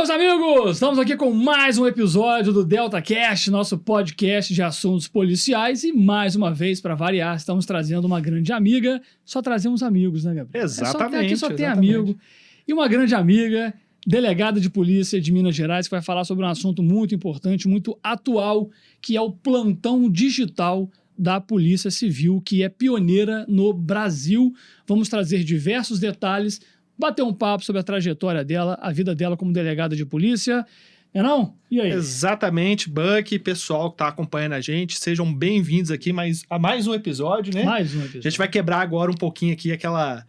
Meus amigos, estamos aqui com mais um episódio do DeltaCast, nosso podcast de assuntos policiais, e mais uma vez, para variar, estamos trazendo uma grande amiga. Só trazemos amigos, né, Gabriel? Exatamente. Aqui só tem amigo. E uma grande amiga, delegada de polícia de Minas Gerais, que vai falar sobre um assunto muito importante, muito atual, que é o plantão digital da Polícia Civil, que é pioneira no Brasil. Vamos trazer diversos detalhes, bater um papo sobre a trajetória dela, a vida dela como delegada de polícia. Não? E aí? Exatamente, Buck, pessoal que está acompanhando a gente, sejam bem-vindos aqui a mais um episódio, né? Mais um episódio. A gente vai quebrar agora um pouquinho aqui aquela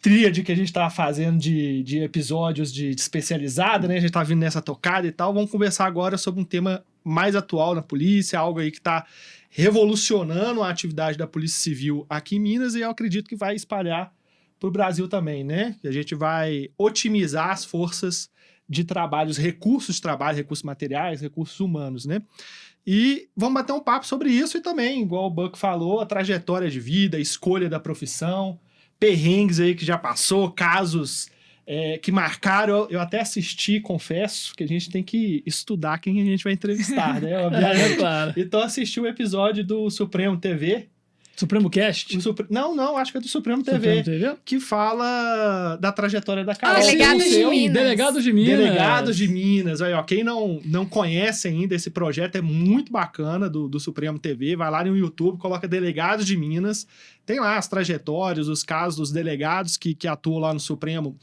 tríade que a gente estava fazendo de episódios de especializada, né? A gente tá vindo nessa tocada e tal. Vamos conversar agora sobre um tema mais atual na polícia, algo aí que está revolucionando a atividade da Polícia Civil aqui em Minas e eu acredito que vai espalhar para o Brasil também, né? E a gente vai otimizar as forças de trabalho, os recursos de trabalho, recursos materiais, recursos humanos, né? E vamos bater um papo sobre isso e também, igual o Buck falou, a trajetória de vida, a escolha da profissão, perrengues aí que já passou, casos que marcaram. Eu até assisti, confesso, que a gente tem que estudar quem a gente vai entrevistar, né? Obviamente. Claro. Então assisti o episódio do Supremo TV, Supremo Cast? Não, acho que é do Supremo TV, que fala da trajetória da Carol. Delegados de Minas. Delegados de Minas. Delegados de Minas. Aí, ó, quem não conhece ainda esse projeto, é muito bacana do Supremo TV, vai lá no YouTube, coloca Delegados de Minas, tem lá as trajetórias, os casos dos delegados que atuam lá no Supremo,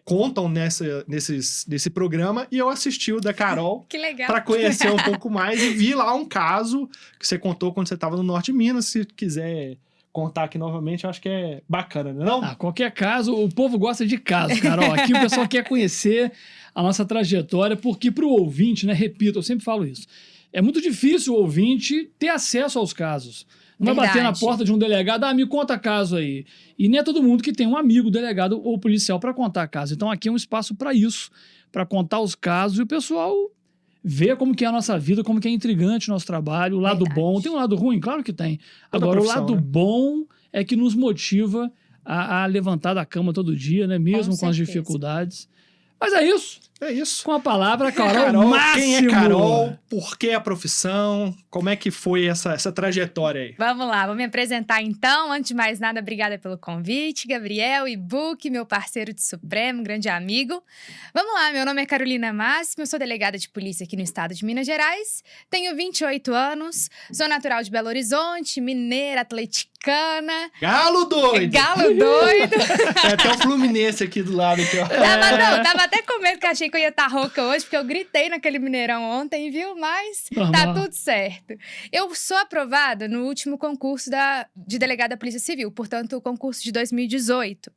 contam nesse programa, e eu assisti o da Carol. Que legal. Para conhecer um pouco mais e vi lá um caso que você contou quando você estava no Norte de Minas. Se quiser contar aqui novamente, eu acho que é bacana, não é? Qualquer caso, o povo gosta de caso, Carol. Aqui o pessoal quer conhecer a nossa trajetória, porque para o ouvinte, né, repito, eu sempre falo isso, é muito difícil o ouvinte ter acesso aos casos. Não vai bater na porta de um delegado, me conta caso aí. E nem é todo mundo que tem um amigo delegado ou policial para contar caso. Então aqui é um espaço para isso, para contar os casos e o pessoal ver como que é a nossa vida, como que é intrigante o nosso trabalho, o lado bom. Tem um lado ruim? Claro que tem. Agora, o lado bom é que nos motiva a levantar da cama todo dia, né? Mesmo com as dificuldades. Mas é isso. É isso. Com a palavra, Carol Máximo. Quem é Carol? Por que a profissão? Como é que foi essa trajetória aí? Vamos lá, vou me apresentar então. Antes de mais nada, obrigada pelo convite, Gabriel e Buck, meu parceiro de Supremo, grande amigo. Vamos lá, meu nome é Carolina Máximo, eu sou delegada de polícia aqui no estado de Minas Gerais, tenho 28 anos, sou natural de Belo Horizonte, mineira, atleticana. Galo doido! Galo doido! É até o Fluminense aqui do lado. Aqui, ó. Tava até com medo que achei que eu ia estar rouca hoje, porque eu gritei naquele Mineirão ontem, viu? Mas tá tudo certo. Eu sou aprovada no último concurso de delegada da Polícia Civil, portanto, o concurso de 2018.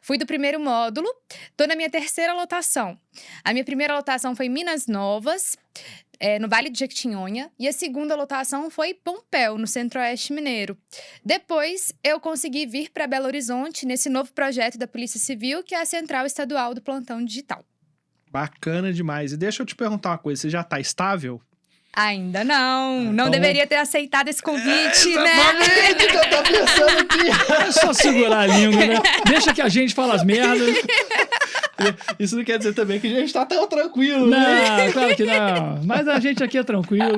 Fui do primeiro módulo, tô na minha terceira lotação. A minha primeira lotação foi em Minas Novas, no Vale de Jequitinhonha, e a segunda lotação foi Pompéu, no Centro-Oeste Mineiro. Depois, eu consegui vir para Belo Horizonte nesse novo projeto da Polícia Civil, que é a Central Estadual do Plantão Digital. Bacana demais. E deixa eu te perguntar uma coisa, você já tá estável? Ainda não. Não deveria ter aceitado esse convite, né? Exatamente o que eu tô pensando aqui. É só segurar a língua, né? Deixa que a gente fala as merdas. Isso não quer dizer também que a gente tá tão tranquilo, não, né? Claro que não. Mas a gente aqui é tranquilo,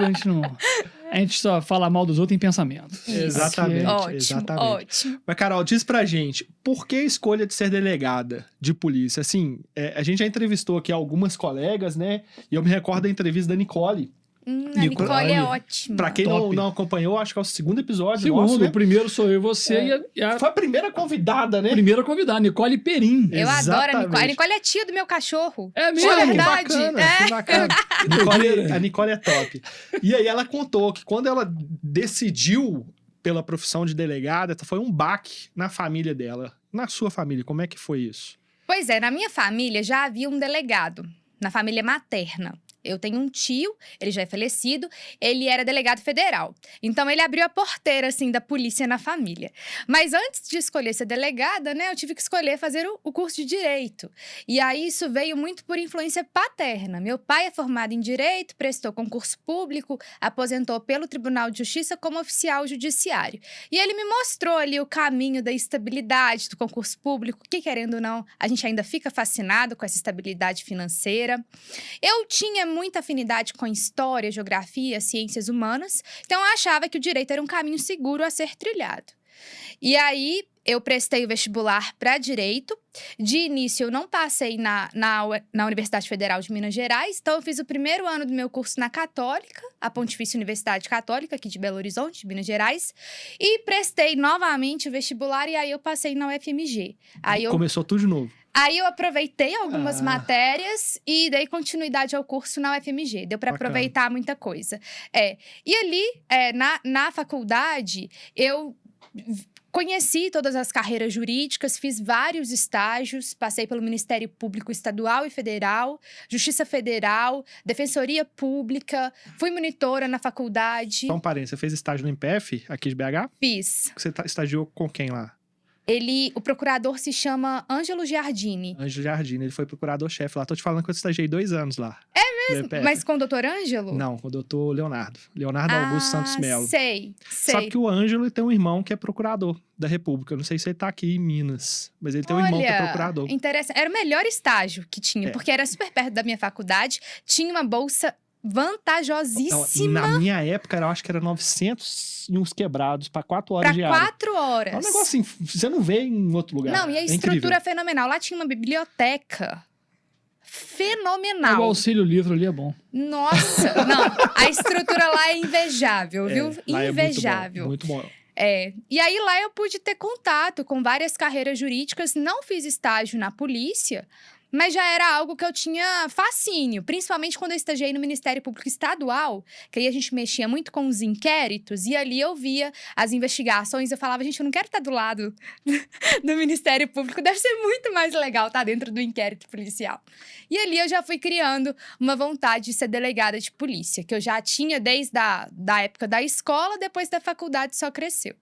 a gente só fala mal dos outros em pensamento. Exatamente. Ótimo. Mas, Carol, diz pra gente, por que a escolha de ser delegada de polícia? Assim, a gente já entrevistou aqui algumas colegas, né? E eu me recordo da entrevista da Nicole. A Nicole é ótima. Pra quem não acompanhou, acho que é o segundo episódio. O primeiro sou eu e você. Foi a primeira convidada, né? Primeira convidada, Nicole Perim. Eu adoro a Nicole. A Nicole é tia do meu cachorro. É mesmo? É verdade. Que bacana. A Nicole é top. E aí ela contou que quando ela decidiu pela profissão de delegada, foi um baque na família dela. Na sua família, como é que foi isso? Pois é, na minha família já havia um delegado, na família materna. Eu tenho um tio, ele já é falecido, ele era delegado federal. Então, ele abriu a porteira, assim, da polícia na família. Mas antes de escolher ser delegada, né, eu tive que escolher fazer o curso de Direito. E aí, isso veio muito por influência paterna. Meu pai é formado em Direito, prestou concurso público, aposentou pelo Tribunal de Justiça como oficial judiciário. E ele me mostrou ali o caminho da estabilidade do concurso público, que, querendo ou não, a gente ainda fica fascinado com essa estabilidade financeira. Eu tinha muita afinidade com história, geografia, ciências humanas, então eu achava que o direito era um caminho seguro a ser trilhado. E aí, eu prestei o vestibular para Direito. De início, eu não passei na Universidade Federal de Minas Gerais, então eu fiz o primeiro ano do meu curso na Católica, a Pontifícia Universidade Católica, aqui de Belo Horizonte, de Minas Gerais, e prestei novamente o vestibular, e aí eu passei na UFMG. Começou tudo de novo. Aí eu aproveitei algumas matérias e dei continuidade ao curso na UFMG. Deu para aproveitar muita coisa. E ali, na faculdade, eu conheci todas as carreiras jurídicas, fiz vários estágios, passei pelo Ministério Público Estadual e Federal, Justiça Federal, Defensoria Pública, fui monitora na faculdade. Só um parênteses, você fez estágio no MPF, aqui de BH? Fiz. Você estagiou com quem lá? O procurador se chama Ângelo Giardini. Ângelo Giardini, ele foi procurador-chefe lá. Tô te falando que eu estagiei 2 anos lá. É mesmo? Mas com o doutor Ângelo? Não, com o doutor Leonardo. Leonardo Augusto Santos Melo. Sei. Sabe que o Ângelo tem um irmão que é procurador da República. Eu não sei se ele tá aqui em Minas, mas ele tem um irmão que é procurador. Interessante. Era o melhor estágio que tinha, porque era super perto da minha faculdade. Tinha uma bolsa vantajosíssima. Na minha época, eu acho que era 900 e uns quebrados para 4 horas de aula. 4 horas. É um negócio assim, você não vê em outro lugar. Não, e a estrutura é fenomenal. Lá tinha uma biblioteca fenomenal. O auxílio livro ali é bom. Nossa, não. A estrutura lá é invejável, viu? Invejável. É muito bom. E aí lá eu pude ter contato com várias carreiras jurídicas. Não fiz estágio na polícia, mas já era algo que eu tinha fascínio, principalmente quando eu estagiei no Ministério Público Estadual, que aí a gente mexia muito com os inquéritos, e ali eu via as investigações, eu falava, gente, eu não quero estar do lado do Ministério Público, deve ser muito mais legal estar dentro do inquérito policial. E ali eu já fui criando uma vontade de ser delegada de polícia, que eu já tinha desde da época da escola, depois da faculdade só cresceu.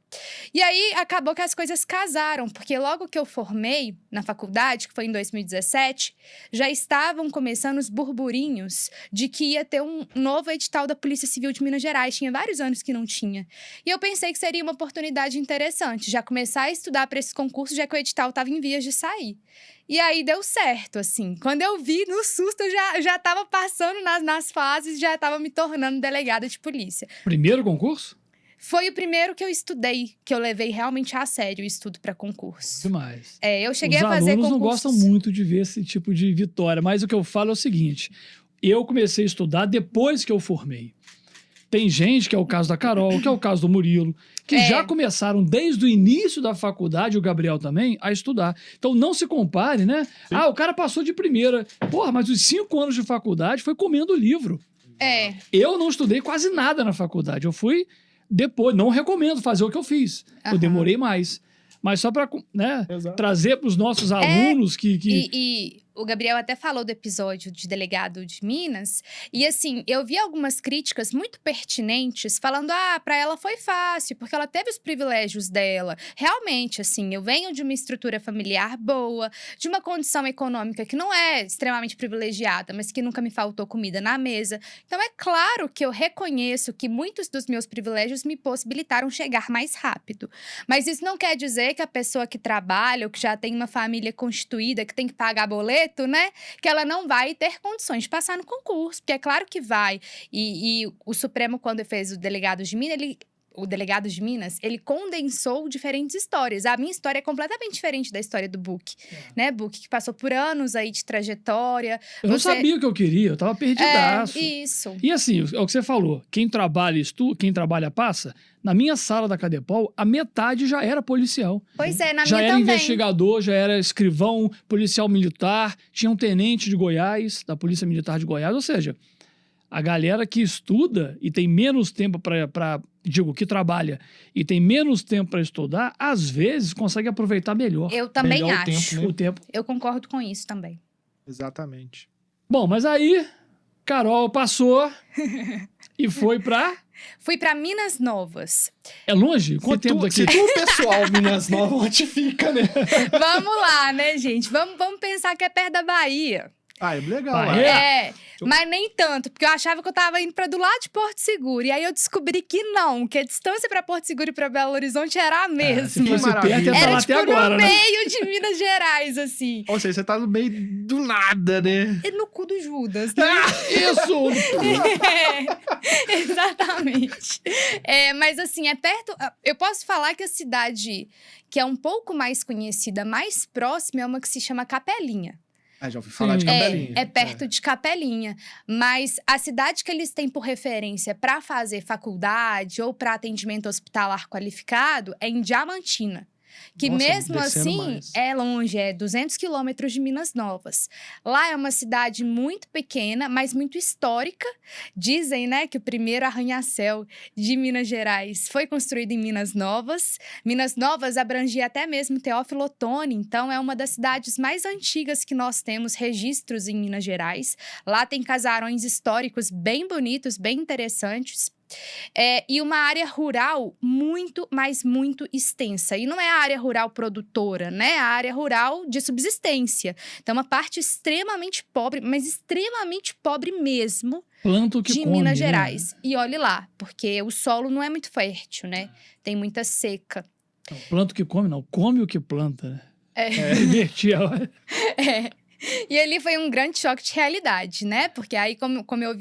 E aí, acabou que as coisas casaram, porque logo que eu formei na faculdade, que foi em 2017, já estavam começando os burburinhos de que ia ter um novo edital da Polícia Civil de Minas Gerais. Tinha vários anos que não tinha. E eu pensei que seria uma oportunidade interessante, já começar a estudar para esse concurso, já que o edital estava em vias de sair. E aí, deu certo, assim. Quando eu vi, no susto, eu já estava passando nas fases, já estava me tornando delegada de polícia. Primeiro concurso? Foi o primeiro que eu estudei, que eu levei realmente a sério o estudo para concurso. Demais. Eu cheguei a fazer concursos. Os alunos não gostam muito de ver esse tipo de vitória, mas o que eu falo é o seguinte, eu comecei a estudar depois que eu formei. Tem gente, que é o caso da Carol, que é o caso do Murilo, que já começaram desde o início da faculdade, o Gabriel também, a estudar. Então não se compare, né? Sim. O cara passou de primeira. Porra, mas os 5 anos de faculdade foi comendo livro. Eu não estudei quase nada na faculdade, eu fui... Depois, não recomendo fazer o que eu fiz. Eu demorei mais. Mas só para trazer para os nossos alunos que... E o Gabriel até falou do episódio de delegado de Minas. E assim, eu vi algumas críticas muito pertinentes falando, para ela foi fácil, porque ela teve os privilégios dela. Realmente, assim, eu venho de uma estrutura familiar boa, de uma condição econômica que não é extremamente privilegiada, mas que nunca me faltou comida na mesa. Então, é claro que eu reconheço que muitos dos meus privilégios me possibilitaram chegar mais rápido. Mas isso não quer dizer que a pessoa que trabalha ou que já tem uma família constituída, que tem que pagar boleto, né? Que ela não vai ter condições de passar no concurso, porque é claro que vai. E o Supremo, quando fez o delegado de Minas, ele condensou diferentes histórias. A minha história é completamente diferente da história do Buck, né? Buck, que passou por anos aí de trajetória. Eu não sabia o que eu queria, eu tava perdidaço. Isso. E assim, é o que você falou, quem trabalha quem trabalha passa. Na minha sala da Cadepol, a metade já era policial. Pois é, na minha também. Já era investigador, já era escrivão, policial militar, tinha um tenente de Goiás, da Polícia Militar de Goiás, ou seja, a galera que estuda e tem menos tempo que trabalha e tem menos tempo para estudar, às vezes consegue aproveitar melhor. Eu também melhor acho. O tempo. Eu concordo com isso também. Exatamente. Bom, mas aí Carol passou e foi pra... Fui pra Minas Novas. É longe? Quanto tempo daqui? Se tu, o pessoal Minas Novas, onde fica, né? Vamos lá, né, gente? Vamos pensar que é perto da Bahia. Ah, é legal. Bahia? É, mas nem tanto, porque eu achava que eu tava indo pra do lado de Porto Seguro. E aí eu descobri que não, que a distância pra Porto Seguro e pra Belo Horizonte era a Se mesma. fosse maravilha. perto, ia estar Era lá tipo até agora, no né? meio de Minas Gerais, assim. Ou seja, você tá no meio do nada, né? E no cu do Judas, né? Isso! É, exatamente. É, mas assim, é perto. Eu posso falar que a cidade que é um pouco mais conhecida, mais próxima, é uma que se chama Capelinha. Ah, já ouvi falar de Sim. Capelinha. É perto de Capelinha. Mas a cidade que eles têm por referência para fazer faculdade ou para atendimento hospitalar qualificado é em Diamantina. Que Nossa, mesmo descendo assim mais. é longe, é 200 quilômetros de Minas Novas. Lá é uma cidade muito pequena, mas muito histórica. Dizem, né, que o primeiro arranha-céu de Minas Gerais foi construído em Minas Novas. Minas Novas abrangia até mesmo Teófilo Otoni, então é uma das cidades mais antigas que nós temos registros em Minas Gerais. Lá tem casarões históricos bem bonitos, bem interessantes. E uma área rural muito, mas muito extensa. E não é a área rural produtora, né? É a área rural de subsistência. Então, uma parte extremamente pobre, mas extremamente pobre mesmo, Planta o que de come, Minas né? Gerais. E olhe lá, porque o solo não é muito fértil, né? Tem muita seca. Não, planta o que come, não. Come o que planta, né? É. Invertir a... É. E ali foi um grande choque de realidade, né? Porque aí, como eu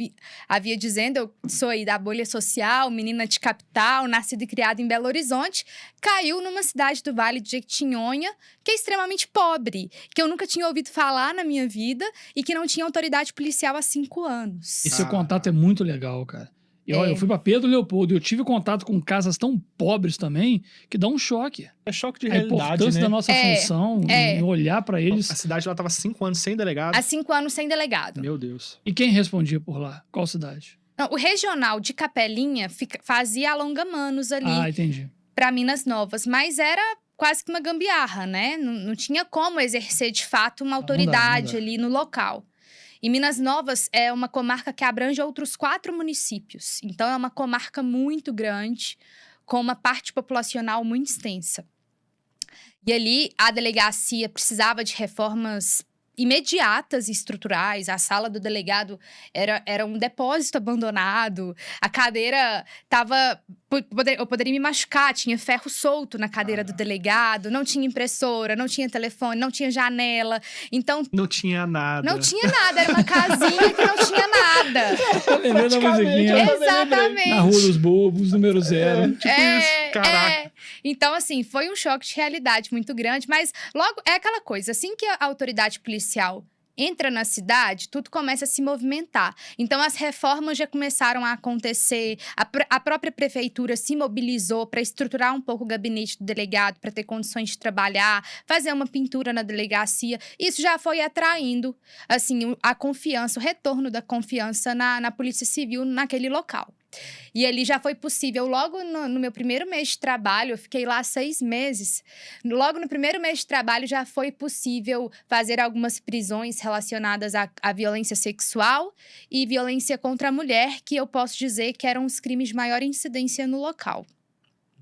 havia dizendo, eu sou aí da bolha social, menina de capital, nascida e criada em Belo Horizonte, caiu numa cidade do Vale de Jequitinhonha, que é extremamente pobre, que eu nunca tinha ouvido falar na minha vida e que não tinha autoridade policial há 5 anos. E seu contato é muito legal, cara. E olha, eu fui pra Pedro Leopoldo e eu tive contato com casas tão pobres também que dá um choque. É choque de A realidade, importância né? da nossa função é. e olhar pra eles. A cidade lá tava 5 anos sem delegado. Há 5 anos sem delegado. Meu Deus. E quem respondia por lá? Qual cidade? Não, o regional de Capelinha fazia alongamanos ali Ah, entendi. para Minas Novas, mas era quase que uma gambiarra, né? Não tinha como exercer de fato uma autoridade não dá. ali no local. E Minas Novas é uma comarca que abrange outros 4 municípios. Então, é uma comarca muito grande, com uma parte populacional muito extensa. E ali, a delegacia precisava de reformas imediatas e estruturais. A sala do delegado era um depósito abandonado. A cadeira estava... Eu poderia me machucar, tinha ferro solto na cadeira do delegado. Não tinha impressora, não tinha telefone, não tinha janela. Então, Não tinha nada. não tinha nada. Era uma casinha que não tinha nada. Tá lembrando da musiquinha? Exatamente. Na Rua dos Bobos, número 0. Tipo isso. Caraca. Então, assim, foi um choque de realidade muito grande, mas logo é aquela coisa, assim que a autoridade policial entra na cidade, tudo começa a se movimentar. Então, as reformas já começaram a acontecer, a própria prefeitura se mobilizou para estruturar um pouco o gabinete do delegado, para ter condições de trabalhar, fazer uma pintura na delegacia. Isso já foi atraindo, assim, a confiança, o retorno da confiança na Polícia Civil naquele local. E ali já foi possível, logo no meu primeiro mês de trabalho, eu fiquei lá 6 meses, logo no primeiro mês de trabalho já foi possível fazer algumas prisões relacionadas à violência sexual e violência contra a mulher, que eu posso dizer que eram os crimes de maior incidência no local.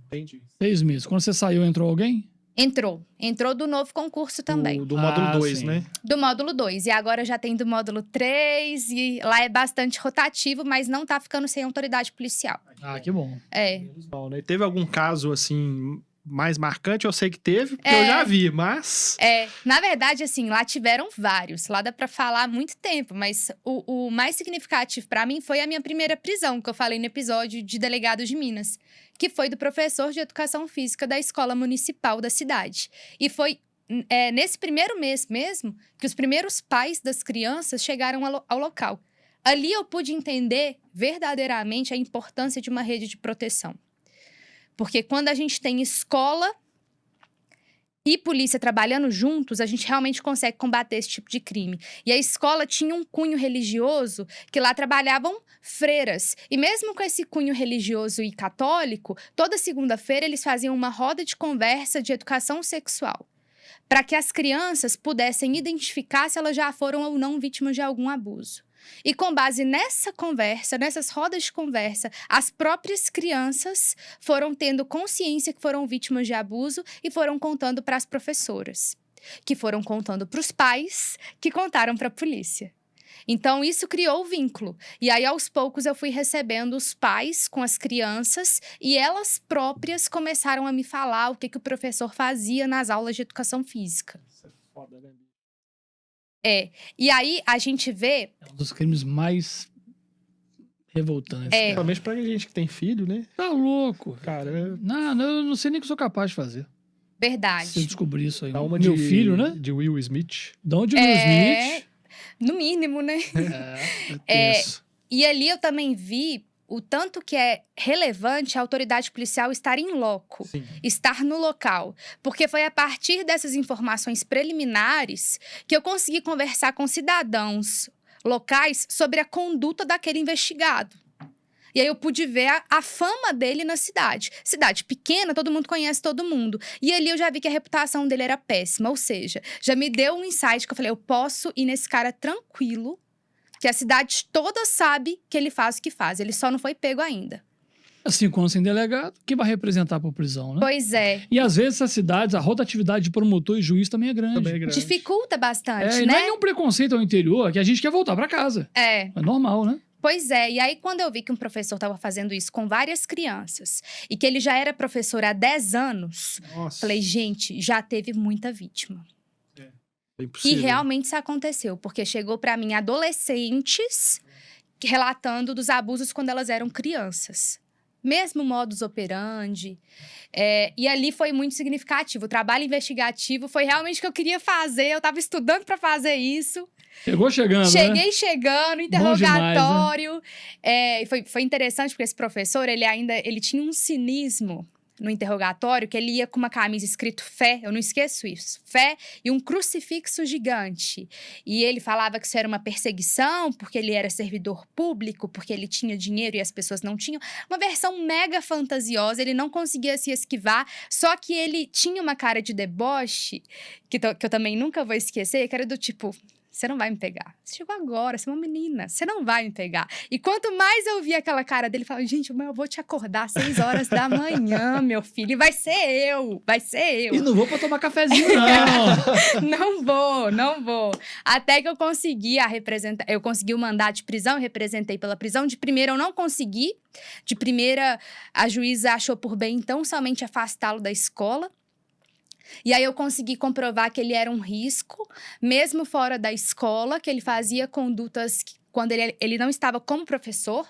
Entendi. 6 meses. Quando você saiu, entrou alguém? Entrou do novo concurso também. Do módulo 2, sim. né? Do módulo 2. E agora já tem do módulo 3. E lá é bastante rotativo, mas não tá ficando sem autoridade policial. Ah, que bom. É. Menos mal, né? Teve algum caso, assim, mais marcante? Eu sei que teve, porque eu já vi, mas... Na verdade, assim, lá tiveram vários. Lá dá pra falar há muito tempo, mas o mais significativo pra mim foi a minha primeira prisão, que eu falei no episódio de Delegado de Minas, que foi do professor de Educação Física da Escola Municipal da cidade. E foi nesse primeiro mês mesmo que os primeiros pais das crianças chegaram ao local. Ali eu pude entender verdadeiramente a importância de uma rede de proteção. Porque quando a gente tem escola e polícia trabalhando juntos, a gente realmente consegue combater esse tipo de crime. E a escola tinha um cunho religioso, que lá trabalhavam freiras. E mesmo com esse cunho religioso e católico, toda segunda-feira eles faziam uma roda de conversa de educação sexual, para que as crianças pudessem identificar se elas já foram ou não vítimas de algum abuso. E com base nessa conversa, nessas rodas de conversa, as próprias crianças foram tendo consciência que foram vítimas de abuso e foram contando para as professoras, que foram contando para os pais, que contaram para a polícia. Então, isso criou o vínculo. E aí, aos poucos, eu fui recebendo os pais com as crianças e elas próprias começaram a me falar o que o professor fazia nas aulas de educação física. Isso é foda, né? E aí, a gente vê... É um dos crimes mais revoltantes. Principalmente pra gente que tem filho, né? Tá louco. Cara, Não, eu não sei nem o que eu sou capaz de fazer. Verdade. Se eu descobrir isso aí. dá uma Meu filho, né? De Will Smith. Dá um de Will Smith. No mínimo, né? É tenso. E ali eu também vi o tanto que é relevante a autoridade policial estar em loco, Sim. estar no local. Porque foi a partir dessas informações preliminares que eu consegui conversar com cidadãos locais sobre a conduta daquele investigado. E aí eu pude ver a fama dele na cidade. Cidade pequena, todo mundo conhece todo mundo. E ali eu já vi que a reputação dele era péssima. Ou seja, já me deu um insight que eu falei, eu posso ir nesse cara tranquilo, que a cidade toda sabe que ele faz o que faz. Ele só não foi pego ainda. Assim, quando sem delegado, que vai representar por prisão, né? Pois é. E às vezes essas cidades, a rotatividade de promotor e juiz também é grande. Também é grande. Dificulta bastante, E né? não é nenhum preconceito ao interior, que a gente quer voltar pra casa. É. É normal, né? Pois é, e aí quando eu vi que um professor estava fazendo isso com várias crianças e que ele já era professor há 10 anos, Nossa. falei, gente, já teve muita vítima. É E impossível. realmente isso aconteceu, porque chegou para mim adolescentes relatando dos abusos quando elas eram crianças. Mesmo modus operandi. E ali foi muito significativo. O trabalho investigativo foi realmente o que eu queria fazer. Eu estava estudando para fazer isso. Chegou chegando, né? Cheguei chegando, interrogatório. Demais, E foi interessante, porque esse professor, ele tinha um cinismo no interrogatório, que ele ia com uma camisa escrito fé, eu não esqueço isso, fé e um crucifixo gigante. E ele falava que isso era uma perseguição, porque ele era servidor público, porque ele tinha dinheiro e as pessoas não tinham. Uma versão mega fantasiosa, ele não conseguia se esquivar, só que ele tinha uma cara de deboche, que eu também nunca vou esquecer, que era do tipo... Você não vai me pegar. Você chegou agora, você é uma menina. Você não vai me pegar. E quanto mais eu via aquela cara dele, eu falava, gente, eu vou te acordar às 6 horas da manhã, meu filho. E vai ser eu. E não vou pra tomar cafezinho, não. Não vou. Até que eu consegui eu consegui o mandato de prisão, eu representei pela prisão. De primeira, eu não consegui. De primeira, a juíza achou por bem, então, somente afastá-lo da escola. E aí eu consegui comprovar que ele era um risco, mesmo fora da escola, que ele fazia condutas quando ele não estava como professor.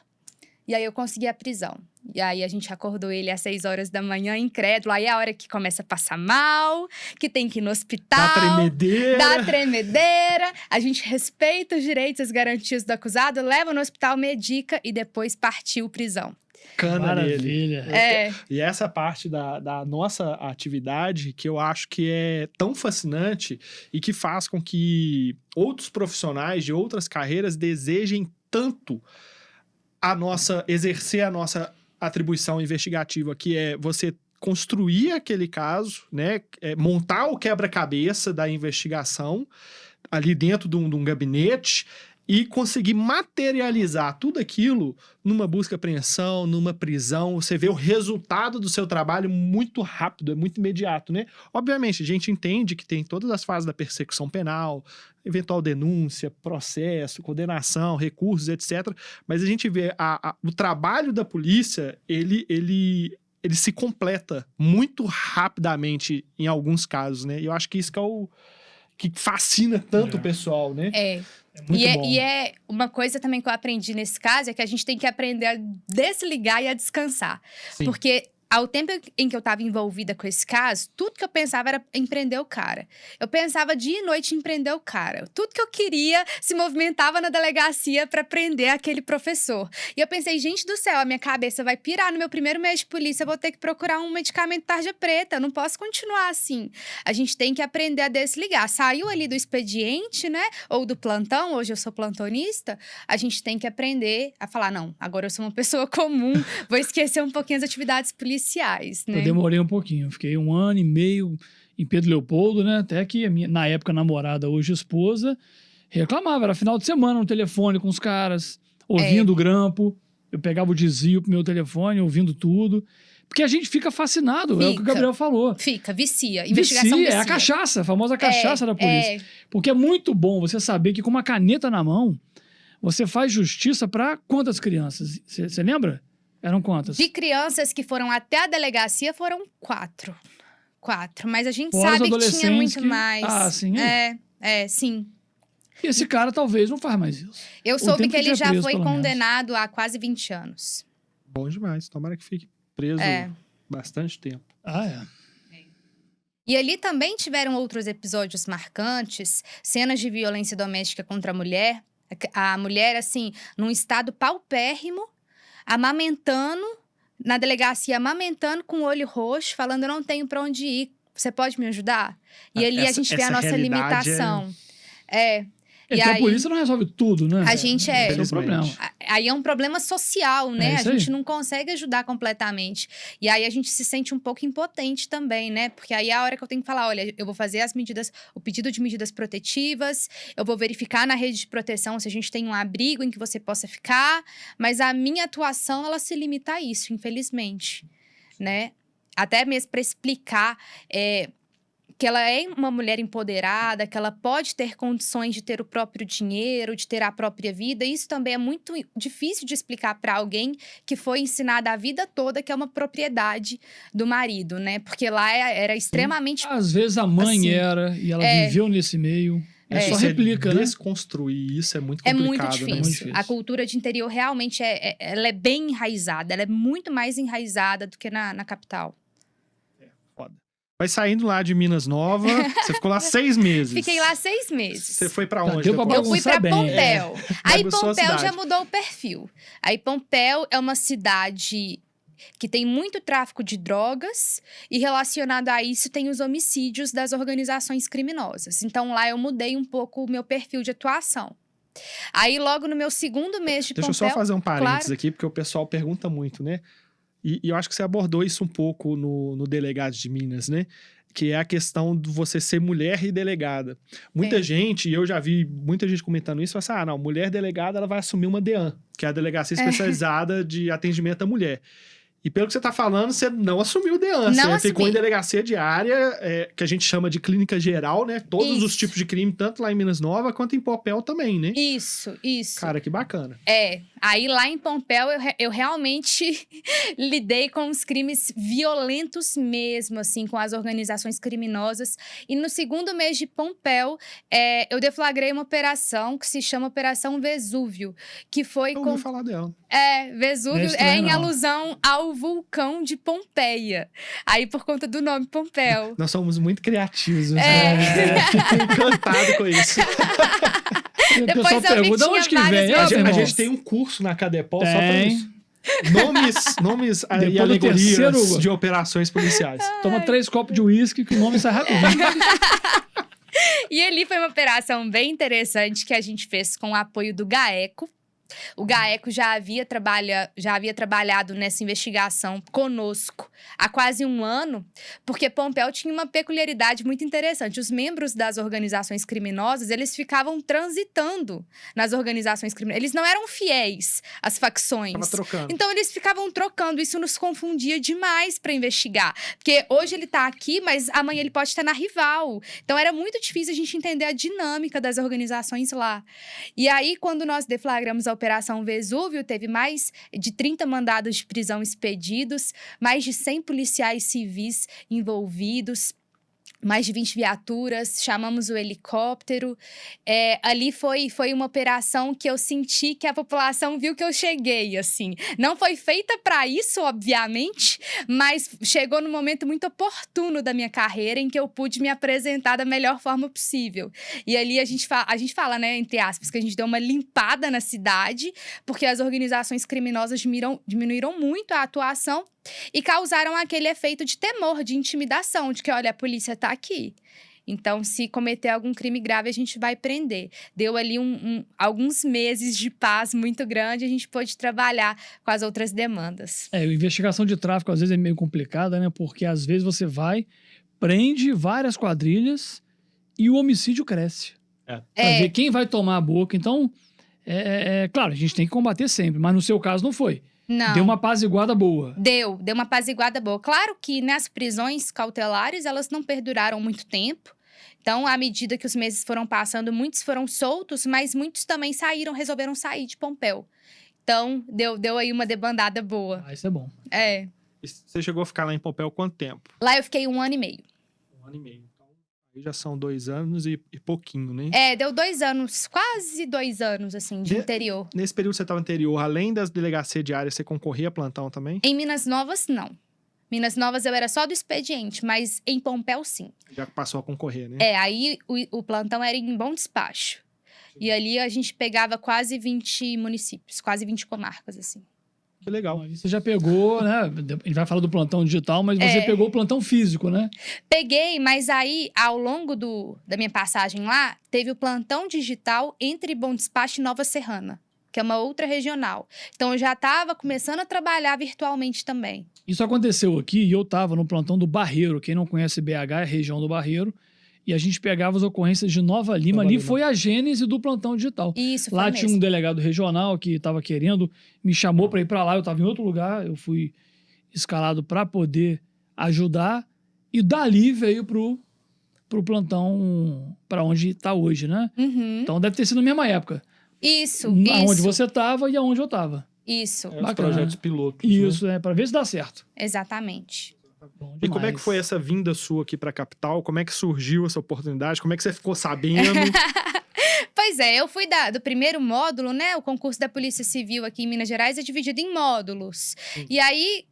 E aí eu consegui a prisão. E aí a gente acordou ele às 6 horas da manhã, incrédulo. Aí é a hora que começa a passar mal, que tem que ir no hospital. Dá tremedeira. A gente respeita os direitos e as garantias do acusado, leva no hospital, medica e depois partiu prisão. Maravilha. E essa parte da nossa atividade que eu acho que é tão fascinante e que faz com que outros profissionais de outras carreiras desejem tanto exercer a nossa atribuição investigativa, que é você construir aquele caso, né? Montar o quebra-cabeça da investigação ali dentro de um gabinete e conseguir materializar tudo aquilo numa busca e apreensão, numa prisão. Você vê o resultado do seu trabalho muito rápido, é muito imediato, né? Obviamente, a gente entende que tem todas as fases da persecução penal, eventual denúncia, processo, condenação, recursos, etc. Mas a gente vê o trabalho da polícia, ele se completa muito rapidamente em alguns casos, né? E eu acho que isso que é o que fascina tanto o pessoal, né? É muito bom. E é uma coisa também que eu aprendi nesse caso, é que a gente tem que aprender a desligar e a descansar. Sim. Porque ao tempo em que eu estava envolvida com esse caso, tudo que eu pensava era em prender o cara. Eu pensava dia e noite em prender o cara. Tudo que eu queria se movimentava na delegacia para prender aquele professor. E eu pensei, gente do céu, a minha cabeça vai pirar. No meu primeiro mês de polícia, eu vou ter que procurar um medicamento tarja preta. Eu não posso continuar assim. A gente tem que aprender a desligar. Saiu ali do expediente, né? Ou do plantão, hoje eu sou plantonista. A gente tem que aprender a falar, não, agora eu sou uma pessoa comum. Vou esquecer um pouquinho as atividades policiais. Né? Eu demorei um pouquinho, fiquei 1 ano e meio em Pedro Leopoldo, né? Até que a minha, na época, namorada, hoje esposa, Reclamava, era final de semana no telefone com os caras, ouvindo o grampo. Eu pegava o desvio pro meu telefone, ouvindo tudo. Porque a gente fica fascinado, é o que o Gabriel falou. Vicia. Investigação vicia. É a cachaça, a famosa cachaça da polícia. Porque é muito bom você saber que com uma caneta na mão, você faz justiça para quantas crianças? Você lembra? Eram quantas? De crianças que foram até a delegacia, foram 4. 4. Mas a gente sabe que tinha muito mais. Ah, sim. Sim. E esse cara talvez não faz mais isso. Eu soube que ele já foi condenado a quase 20 anos. Bom demais. Tomara que fique preso bastante tempo. E ali também tiveram outros episódios marcantes, cenas de violência doméstica contra a mulher. A mulher, assim, num estado paupérrimo, amamentando, na delegacia amamentando com o olho roxo, falando, eu não tenho pra onde ir, você pode me ajudar? E ali a gente vê a nossa limitação. E aí, a polícia não resolve tudo, né? A gente Esse é o problema. Aí é um problema social, né? A gente não consegue ajudar completamente. E aí a gente se sente um pouco impotente também, né? Porque aí é a hora que eu tenho que falar, olha, eu vou fazer o pedido de medidas protetivas, eu vou verificar na rede de proteção se a gente tem um abrigo em que você possa ficar, mas a minha atuação, ela se limita a isso, infelizmente, né? Até mesmo para explicar que ela é uma mulher empoderada, que ela pode ter condições de ter o próprio dinheiro, de ter a própria vida. Isso também é muito difícil de explicar para alguém que foi ensinada a vida toda que é uma propriedade do marido, né? Porque lá era extremamente... Às vezes a mãe era, e ela viveu nesse meio. Só replica, né? Desconstruir isso é muito complicado. É muito difícil. Né? Muito difícil. A cultura de interior realmente ela é bem enraizada. Ela é muito mais enraizada do que na capital. Foda. Mas saindo lá de Minas Nova, você ficou lá 6 meses. Fiquei lá 6 meses. Você foi pra onde? Eu fui pra Pompéu. Aí Bagunçou Pompéu já mudou o perfil. Aí Pompéu é uma cidade que tem muito tráfico de drogas e relacionado a isso tem os homicídios das organizações criminosas. Então lá eu mudei um pouco o meu perfil de atuação. Aí logo no meu 2º mês de Pompéu... Deixa eu só fazer um parênteses aqui, porque o pessoal pergunta muito, né? E eu acho que você abordou isso um pouco no Delegado de Minas, né? Que é a questão de você ser mulher e delegada. Muita gente, e eu já vi muita gente comentando isso, fala assim, não, mulher delegada, ela vai assumir uma DEAN, que é a Delegacia Especializada de Atendimento à Mulher. E pelo que você está falando, você não assumiu o DEAN. Você ficou em delegacia diária, que a gente chama de clínica geral, né? Todos os tipos de crime, tanto lá em Minas Nova quanto em Pompéu também, né? Isso. Cara, que bacana. Aí lá em Pompéu eu realmente lidei com os crimes violentos mesmo, assim, com as organizações criminosas. E no 2º mês de Pompéu, eu deflagrei uma operação que se chama Operação Vesúvio, que foi eu ouvi falar dela. Vesúvio em alusão ao vulcão de Pompeia. Aí, por conta do nome Pompéu. Nós somos muito criativos. Fiquei encantado com isso. Depois eu pergunta onde que vem. A gente tem um curso na Cadepol só pra isso. Nomes e alegorias de operações policiais. Toma 3 copos de uísque que o nome sai rapidinho. E ali foi uma operação bem interessante que a gente fez com o apoio do GAECO. O GAECO já havia trabalhado nessa investigação conosco há quase 1 ano, porque Pompéu tinha uma peculiaridade muito interessante. Os membros das organizações criminosas, eles ficavam transitando nas organizações criminosas. Eles não eram fiéis às facções. Tava trocando. Então, eles ficavam trocando. Isso nos confundia demais para investigar. Porque hoje ele tá aqui, mas amanhã ele pode estar na rival. Então, era muito difícil a gente entender a dinâmica das organizações lá. E aí, quando nós deflagramos a Operação Vesúvio, teve mais de 30 mandados de prisão expedidos, mais de 100 policiais civis envolvidos, mais de 20 viaturas, chamamos o helicóptero. Ali foi uma operação que eu senti que a população viu que eu cheguei, assim. Não foi feita para isso, obviamente, mas chegou no momento muito oportuno da minha carreira em que eu pude me apresentar da melhor forma possível. E ali a gente fala, né, entre aspas, que a gente deu uma limpada na cidade, porque as organizações criminosas diminuíram muito a atuação e causaram aquele efeito de temor, de intimidação, de que, olha, a polícia tá aqui. Então, se cometer algum crime grave, a gente vai prender. Deu ali alguns meses de paz muito grande, a gente pôde trabalhar com as outras demandas. A investigação de tráfico, às vezes, é meio complicada, né? Porque, às vezes, você prende várias quadrilhas e o homicídio cresce. Pra ver quem vai tomar a boca. Então, claro, a gente tem que combater sempre, mas no seu caso não foi. Não. Deu uma apaziguada boa. Deu uma apaziguada boa. Claro que nas prisões cautelares, elas não perduraram muito tempo. Então, à medida que os meses foram passando, muitos foram soltos, mas muitos também resolveram sair de Pompéu. Então, deu aí uma debandada boa. Isso é bom. É. E você chegou a ficar lá em Pompéu quanto tempo? Lá eu fiquei 1 ano e meio. 1 ano e meio. Então, aí já são 2 anos e pouquinho, né? Deu 2 anos, quase 2 anos, assim, de interior. Nesse período que você estava no interior, além das delegacias diárias, você concorria a plantão também? Em Minas Novas, não. Minas Novas eu era só do expediente, mas em Pompéu, sim. Já passou a concorrer, né? Aí o plantão era em Bom Despacho. E ali a gente pegava quase 20 municípios, quase 20 comarcas, assim. Que legal. Aí você já pegou, né? A gente vai falar do plantão digital, mas você pegou o plantão físico, né? Peguei, mas aí, ao longo da minha passagem lá, teve o plantão digital entre Bom Despacho e Nova Serrana, que é uma outra regional. Então, eu já estava começando a trabalhar virtualmente também. Isso aconteceu aqui e eu estava no plantão do Barreiro. Quem não conhece BH é a região do Barreiro. E a gente pegava as ocorrências de Nova Lima. Ali foi a gênese do plantão digital. Isso, foi Lá mesmo. tinha um delegado regional que estava querendo, me chamou para ir para lá. Eu estava em outro lugar, eu fui escalado para poder ajudar. E dali veio pro plantão para onde está hoje, né? Uhum. Então deve ter sido na mesma época. Isso. Aonde você estava e aonde eu estava. Isso. Os projetos pilotos. Isso, né? para ver se dá certo. Exatamente. Bom E como é que demais. foi essa vinda sua aqui para a capital? Como é que surgiu essa oportunidade? Como é que você ficou sabendo? Pois é, eu fui do primeiro módulo, né? O concurso da Polícia Civil aqui em Minas Gerais é dividido em módulos. E aí,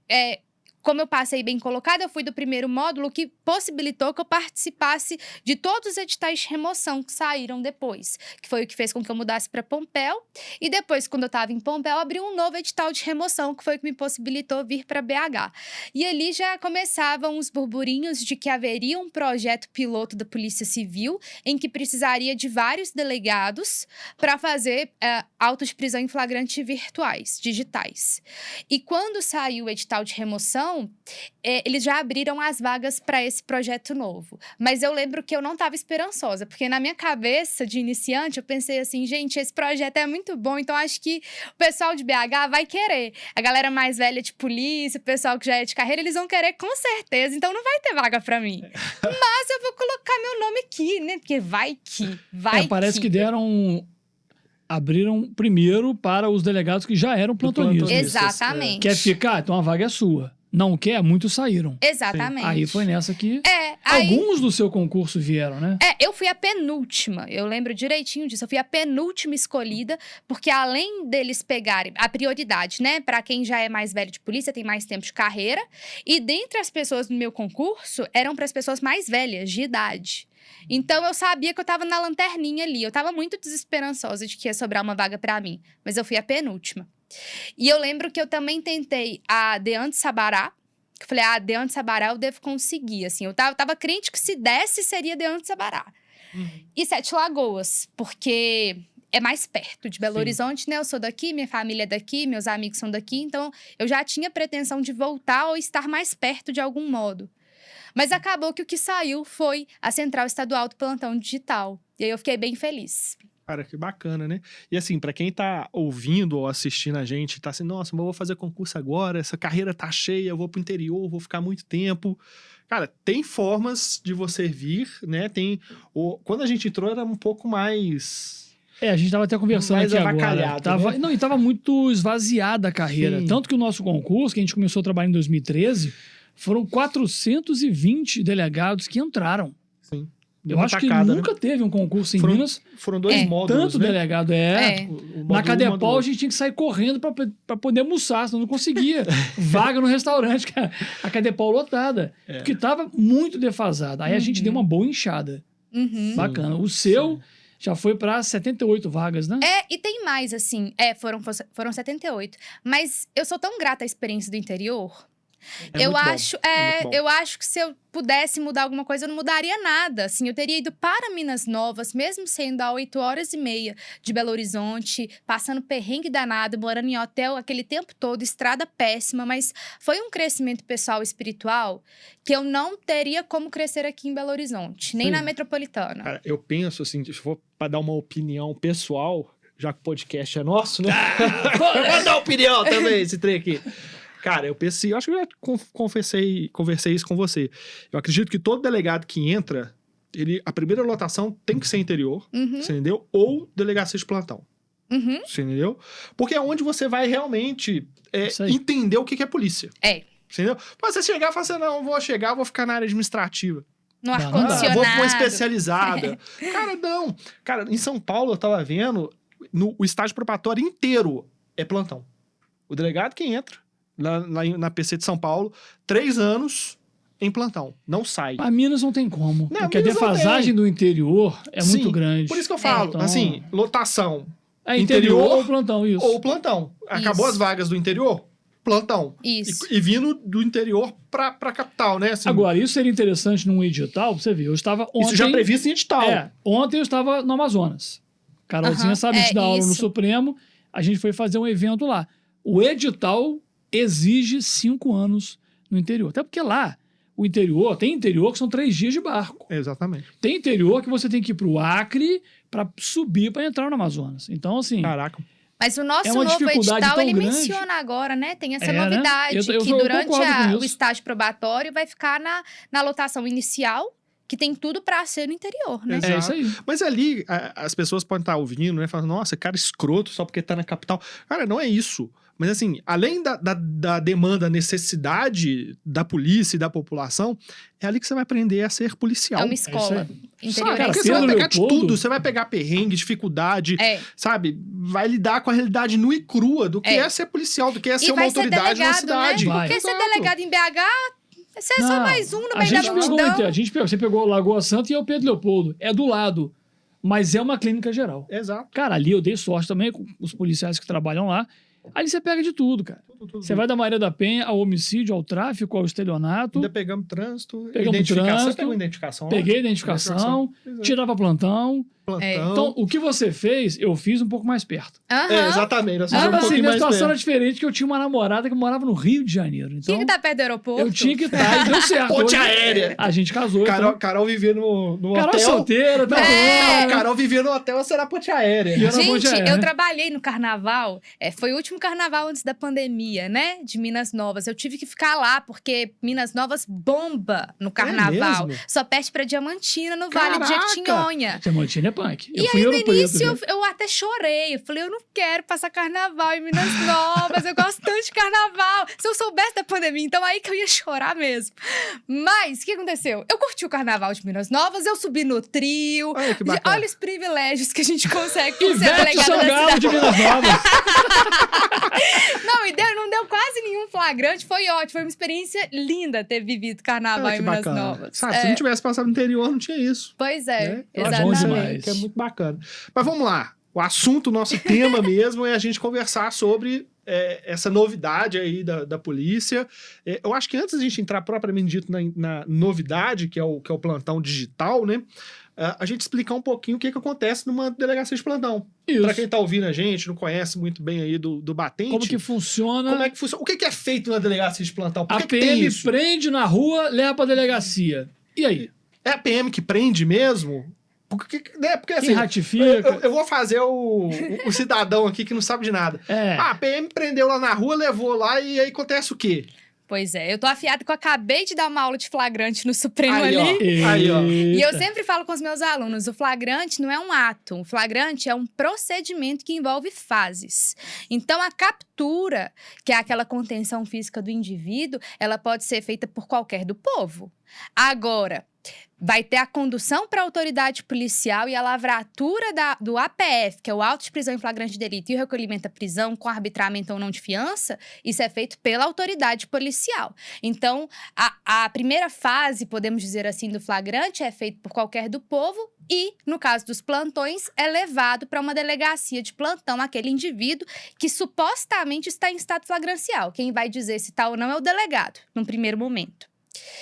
como eu passei bem colocada, eu fui do primeiro módulo, que possibilitou que eu participasse de todos os editais de remoção que saíram depois. Que foi o que fez com que eu mudasse para Pompéu. E depois, quando eu estava em Pompéu, abriu um novo edital de remoção, que foi o que me possibilitou vir para BH. E ali já começavam os burburinhos de que haveria um projeto piloto da Polícia Civil, em que precisaria de vários delegados para fazer autos de prisão em flagrante virtuais, digitais. E quando saiu o edital de remoção, eles já abriram as vagas para esse projeto novo. Mas eu lembro que eu não estava esperançosa, porque na minha cabeça de iniciante, eu pensei assim, gente, esse projeto é muito bom, então acho que o pessoal de BH vai querer. A galera mais velha de polícia, o pessoal que já é de carreira, eles vão querer com certeza, então não vai ter vaga para mim. Mas eu vou colocar meu nome aqui, né? Porque vai que. Parece que abriram primeiro para os delegados que já eram plantonistas. Exatamente. Quer ficar? Então a vaga é sua. Não quer? Muitos saíram. Exatamente. Aí foi nessa que aí, alguns do seu concurso vieram, né? Eu fui a penúltima. Eu lembro direitinho disso. Eu fui a penúltima escolhida, porque além deles pegarem a prioridade, né? Para quem já é mais velho de polícia, tem mais tempo de carreira. E dentre as pessoas do meu concurso, eram para as pessoas mais velhas, de idade. Então, eu sabia que eu tava na lanterninha ali. Eu tava muito desesperançosa de que ia sobrar uma vaga para mim. Mas eu fui a penúltima. E eu lembro que eu também tentei a Deante Sabará. Que eu falei, a Deante Sabará eu devo conseguir, assim. Eu tava crente que se desse, seria Deante Sabará. E Sete Lagoas, porque é mais perto de Belo Horizonte, né? Eu sou daqui, minha família é daqui, meus amigos são daqui. Então, eu já tinha pretensão de voltar ou estar mais perto de algum modo. Mas acabou que o que saiu foi a Central Estadual do Plantão Digital. E aí eu fiquei bem feliz. Cara, que bacana, né? E assim, pra quem tá ouvindo ou assistindo a gente, tá assim, nossa, mas eu vou fazer concurso agora, essa carreira tá cheia, eu vou pro interior, vou ficar muito tempo. Cara, tem formas de você vir, né? Quando a gente entrou era um pouco mais... A gente tava até conversando mais aqui agora. avacalhado, né? Não, e tava muito esvaziada a carreira. Sim. Tanto que o nosso concurso, que a gente começou a trabalhar em 2013, foram 420 delegados que entraram. Sim. Eu acho que nunca teve um concurso em Minas. Foram 2 módulos, tanto né? delegado O Na Cadepol, a gente tinha que sair correndo para poder almoçar, senão não conseguia. Vaga no restaurante, que a Cadepol lotada. Porque tava muito defasada. Aí a gente deu uma boa inchada. Bacana. O seu já foi para 78 vagas, né? E tem mais, assim. Foram 78. Mas eu sou tão grata à experiência do interior. Eu acho que se eu pudesse mudar alguma coisa, eu não mudaria nada. Assim, eu teria ido para Minas Novas, mesmo sendo a 8h30 de Belo Horizonte, passando perrengue danado, morando em hotel aquele tempo todo, estrada péssima, mas foi um crescimento pessoal e espiritual que eu não teria como crescer aqui em Belo Horizonte, nem Sim. na metropolitana. Cara, eu penso assim, se for pra dar uma opinião pessoal, já que o podcast é nosso, né? Vou dar opinião também, esse trem aqui. Cara, eu pensei, eu acho que eu já conversei isso com você. Eu acredito que todo delegado que entra, a primeira lotação tem que ser interior, você entendeu? Ou delegacia de plantão. Você entendeu? Porque é onde você vai realmente entender o que é polícia. Entendeu? Mas você chegar e falar assim, não, vou ficar na área administrativa. No ar-condicionado. Vou pra uma especializada. Cara, não. Cara, em São Paulo eu tava vendo, o estágio probatório inteiro é plantão. O delegado que entra na PC de São Paulo, 3 anos em plantão. Não sai. A Minas não tem como. Não, porque a Minas não defasagem do interior é muito Sim, grande. Por isso que eu falo, Então, assim, lotação. é interior interior ou plantão, isso. Ou plantão. Acabou Isso. as vagas do interior? Plantão. Isso. E vindo do interior pra capital, né? Assim, Agora, isso seria interessante num edital, pra você ver. Eu estava ontem... isso já previsto em edital. Ontem eu estava no Amazonas. Carolzinha sabe, a gente dá aula no Supremo. A gente foi fazer um evento lá. O edital exige 5 anos no interior. Até porque lá, o interior, tem interior que são 3 dias de barco. Exatamente. Tem interior que você tem que ir pro Acre para subir para entrar no Amazonas. Então, assim... Caraca. Mas o nosso uma novo dificuldade edital, tão ele grande. menciona agora, né? Tem essa É, né? novidade, Eu que concordo com durante o isso. estágio probatório vai ficar na lotação inicial, que tem tudo pra ser no interior, né? Exato. É isso aí. Mas ali, as pessoas podem estar ouvindo, né? Falando, nossa, cara escroto só porque tá na capital. Cara, não é isso. Mas assim, além da demanda, necessidade da polícia e da população, é ali que você vai aprender a ser policial. É uma escola interior. Sabe? Porque Pedro você vai pegar de Leopoldo- tudo. Você vai pegar perrengue, dificuldade, É. sabe? Vai lidar com a realidade nua e crua do que é ser policial, do que é ser uma vai ser autoridade na delegado, cidade. né? Vai. Porque ser Exato. delegado em BH, você é só Não, mais um no a meio da gente pegou multidão. você pegou Lagoa Santa e eu Pedro Leopoldo. É do lado. Mas é uma clínica geral. Exato. Cara, ali eu dei sorte também com os policiais que trabalham lá. Ali você pega de tudo, cara. Você vai da Maria da Penha ao homicídio, ao tráfico, ao estelionato. Ainda pegamos trânsito, Pegamos identificação. trânsito, Você pegou identificação? lá? Peguei identificação, Exato. tirava plantão. Plantão. Então, o que você fez, eu fiz um pouco mais perto. Aham. Exatamente. Nós Mas fizemos um assim, pouquinho minha mais situação era perto. diferente, que eu tinha uma namorada que morava no Rio de Janeiro. Tinha Então, que estar perto do aeroporto. eu tinha que estar, e deu certo. Ponte Hoje, aérea. A gente casou. Carol vivia no Carol hotel. solteira, tá É. bom. Carol vivia no hotel, você era ponte aérea. E eu na ponte Gente, aérea. eu trabalhei no carnaval, foi o último carnaval antes da pandemia, né? De Minas Novas. Eu tive que ficar lá, porque Minas Novas bomba no carnaval. mesmo? Só perde pra Diamantina, no Vale de Caraca! Jequitinhonha. Diamantina é punk. Eu E fui aí, em no Ouro Preto, início, viu? eu até chorei. Eu falei, eu não quero passar carnaval em Minas Novas. Eu gosto tanto de carnaval. Se eu soubesse da pandemia, então aí que eu ia chorar mesmo. Mas, o que aconteceu? Eu curti o carnaval de Minas Novas, eu subi no trio. Olha que bacana. Olha os privilégios que a gente consegue por ser Ivete delegada da Sangalo cidade. de Minas Novas. Não, não deu quase nenhum flagrante. Foi ótimo. Foi uma experiência linda ter vivido carnaval Olha em que Minas bacana. Novas. Sabe, se não tivesse passado no interior, não tinha isso. Pois é, Né? Eu acho exatamente. bom demais. Que é muito bacana. Mas vamos lá. O assunto, o nosso tema mesmo é a gente conversar sobre essa novidade aí da polícia. Eu acho que antes da gente entrar propriamente dito na novidade, que é o plantão digital, né? A gente explicar um pouquinho o que acontece numa delegacia de plantão. Isso. Para quem tá ouvindo a gente, não conhece muito bem aí do batente. Como que funciona? Como é que funciona? O que é feito na delegacia de plantão? Por A que tem PM isso? prende na rua, leva pra delegacia. E aí? É a PM que prende mesmo? Porque Quem assim, ratifica? eu vou fazer o cidadão aqui que não sabe de nada. É. Ah, a PM prendeu lá na rua, levou lá e aí acontece o quê? Pois é, eu tô afiada que eu acabei de dar uma aula de flagrante no Supremo Aí, ó. ali. Aí, ó. E eu Eita. sempre falo com os meus alunos, o flagrante não é um ato, o flagrante é um procedimento que envolve fases. Então, a captura, que é aquela contenção física do indivíduo, ela pode ser feita por qualquer do povo. Agora, vai ter a condução para a autoridade policial e a lavratura do APF, que é o auto de prisão em flagrante de delito, e o recolhimento à prisão com arbitramento ou não de fiança, isso é feito pela autoridade policial. Então, a primeira fase, podemos dizer assim, do flagrante é feito por qualquer do povo e, no caso dos plantões, é levado para uma delegacia de plantão aquele indivíduo que supostamente está em estado flagrancial. Quem vai dizer se está ou não é o delegado, no primeiro momento.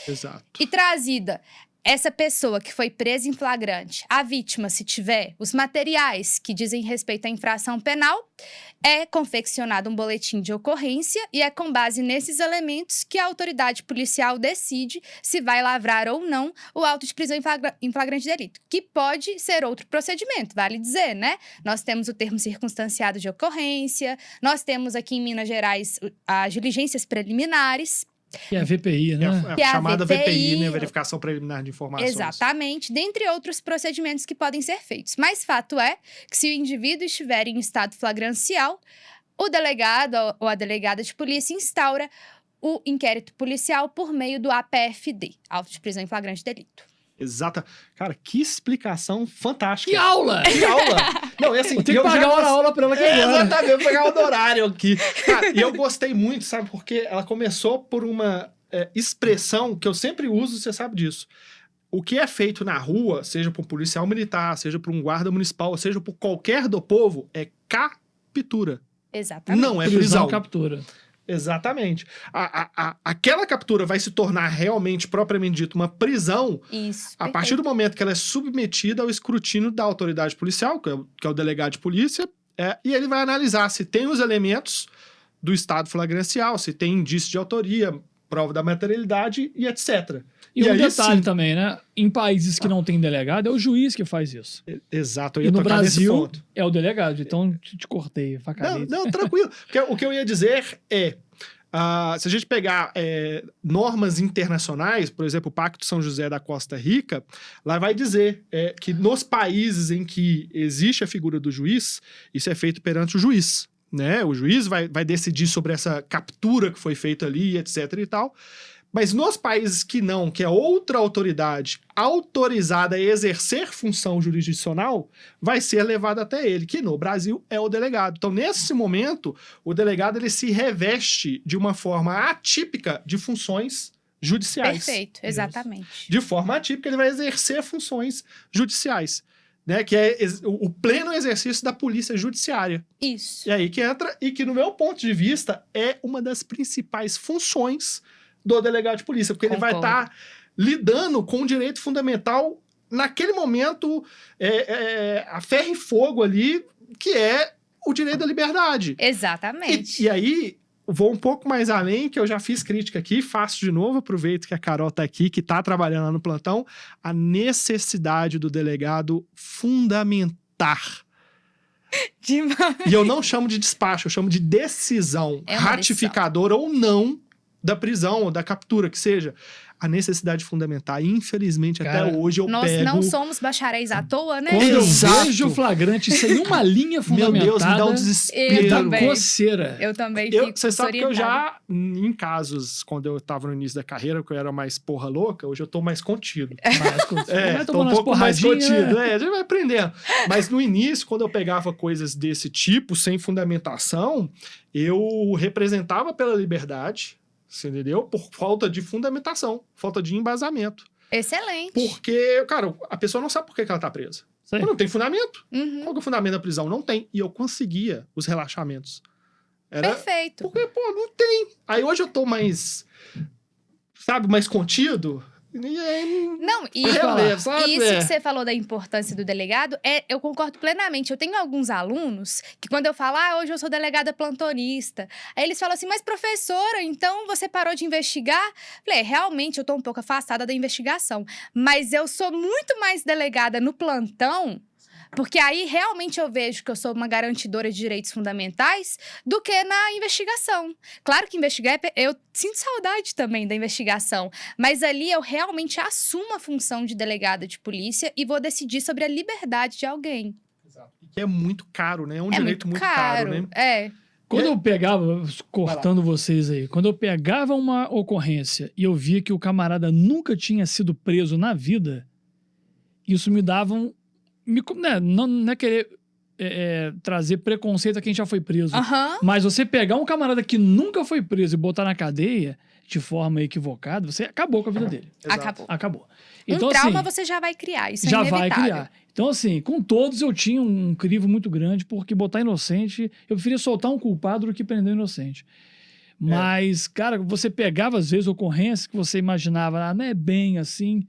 Exato. E trazida essa pessoa que foi presa em flagrante, a vítima, se tiver os materiais que dizem respeito à infração penal, é confeccionado um boletim de ocorrência e é com base nesses elementos que a autoridade policial decide se vai lavrar ou não o auto de prisão em flagrante de delito, que pode ser outro procedimento, vale dizer, né? Nós temos o termo circunstanciado de ocorrência, nós temos aqui em Minas Gerais as diligências preliminares. Que é a VPI, né? É a chamada VPI, né? Verificação preliminar de informações. Exatamente, dentre outros procedimentos que podem ser feitos. Mas fato é que se o indivíduo estiver em estado flagrancial, o delegado ou a delegada de polícia instaura o inquérito policial por meio do APFD, auto de prisão em flagrante de delito. Exata. Cara, que explicação fantástica. Que aula! Que aula! Não, e assim, Vou ter que pagar uma aula pra ela aqui agora. Exatamente, vou pegar o horário aqui. Cara, e eu gostei muito, sabe? Porque ela começou por uma expressão que eu sempre uso, você sabe disso. O que é feito na rua, seja por um policial militar, seja por um guarda municipal, seja por qualquer do povo, é captura. Exatamente. Não é prisão. Captura. Exatamente. Aquela captura vai se tornar realmente, propriamente dito, uma prisão Isso, a partir do momento que ela é submetida ao escrutínio da autoridade policial, que é o delegado de polícia, e ele vai analisar se tem os elementos do estado flagrancial, se tem indício de autoria, prova da materialidade e etc. E um aí, detalhe sim, também, né? Em países que não tem delegado, é o juiz que faz isso. Exato, eu E ia no tocar nesse Brasil, ponto. é o delegado. Então, te cortei, facadei. Não, tranquilo. Porque o que eu ia dizer é, se a gente pegar normas internacionais, por exemplo, o Pacto São José da Costa Rica, lá vai dizer que nos países em que existe a figura do juiz, isso é feito perante o juiz, né? O juiz vai decidir sobre essa captura que foi feita ali, etc e tal. Mas nos países que não, que é outra autoridade autorizada a exercer função jurisdicional, vai ser levada até ele, que no Brasil é o delegado. Então, nesse momento, o delegado ele se reveste de uma forma atípica de funções judiciais. Perfeito, exatamente. De forma atípica, ele vai exercer funções judiciais, né? Que é o pleno exercício da polícia judiciária. Isso. E aí que entra, e que no meu ponto de vista, é uma das principais funções do delegado de polícia, porque Concordo. ele vai estar lidando com o direito fundamental naquele momento a ferro e fogo ali, que é o direito da liberdade. Exatamente. E aí, vou um pouco mais além, que eu já fiz crítica aqui, faço de novo, aproveito que a Carol tá aqui, que tá trabalhando lá no plantão, a necessidade do delegado fundamentar. Demais. E eu não chamo de despacho, eu chamo de decisão ratificadora ou não da prisão ou da captura, que seja. A necessidade fundamentar. Infelizmente, cara, até hoje eu nós pego... não somos bacharéis à toa, né? Quando eu Eu vejo o flagrante sem uma linha fundamentada. Meu Deus, me dá um Eu desespero. dá também. coceira. Eu também fico Você sabe que eu desorientada. já, em casos, quando eu tava no início da carreira, que eu era mais porra louca, hoje eu tô mais contido. Vai Tô tomando um umas pouco mais porradinhas, contido. né? A gente vai aprendendo. Mas no início, quando eu pegava coisas desse tipo, sem fundamentação, eu representava pela liberdade, você entendeu? Por falta de fundamentação, falta de embasamento. Excelente. Porque, cara, a pessoa não sabe por que ela tá presa. Sei. Não tem fundamento. Uhum. Qual que é o fundamento da prisão? Não tem. E eu conseguia os relaxamentos. Perfeito. Porque, pô, não tem. Aí hoje eu tô mais, sabe, mais contido. E aí, Não, e sabe? isso que você falou da importância do delegado, eu concordo plenamente. Eu tenho alguns alunos que quando eu falo, hoje eu sou delegada plantonista, aí eles falam assim, mas professora, então você parou de investigar? Falei, realmente eu tô um pouco afastada da investigação, mas eu sou muito mais delegada no plantão, porque aí realmente eu vejo que eu sou uma garantidora de direitos fundamentais do que na investigação. Claro que investigar, eu sinto saudade também da investigação, mas ali eu realmente assumo a função de delegada de polícia e vou decidir sobre a liberdade de alguém. Exato. Que é muito caro, né? É um É direito muito caro, né? Quando eu pegava, cortando vocês aí, quando eu pegava uma ocorrência e eu via que o camarada nunca tinha sido preso na vida, isso me dava não é querer trazer preconceito a quem já foi preso. Mas você pegar um camarada que nunca foi preso e botar na cadeia de forma equivocada, você acabou com a vida dele. Acabou. Então, um trauma assim, você já vai criar, isso já é inevitável. vai criar. Então, assim, com todos eu tinha um crivo muito grande, porque botar inocente, eu preferia soltar um culpado do que prender um inocente. Mas, cara, você pegava, às vezes, ocorrências que você imaginava, não é bem assim,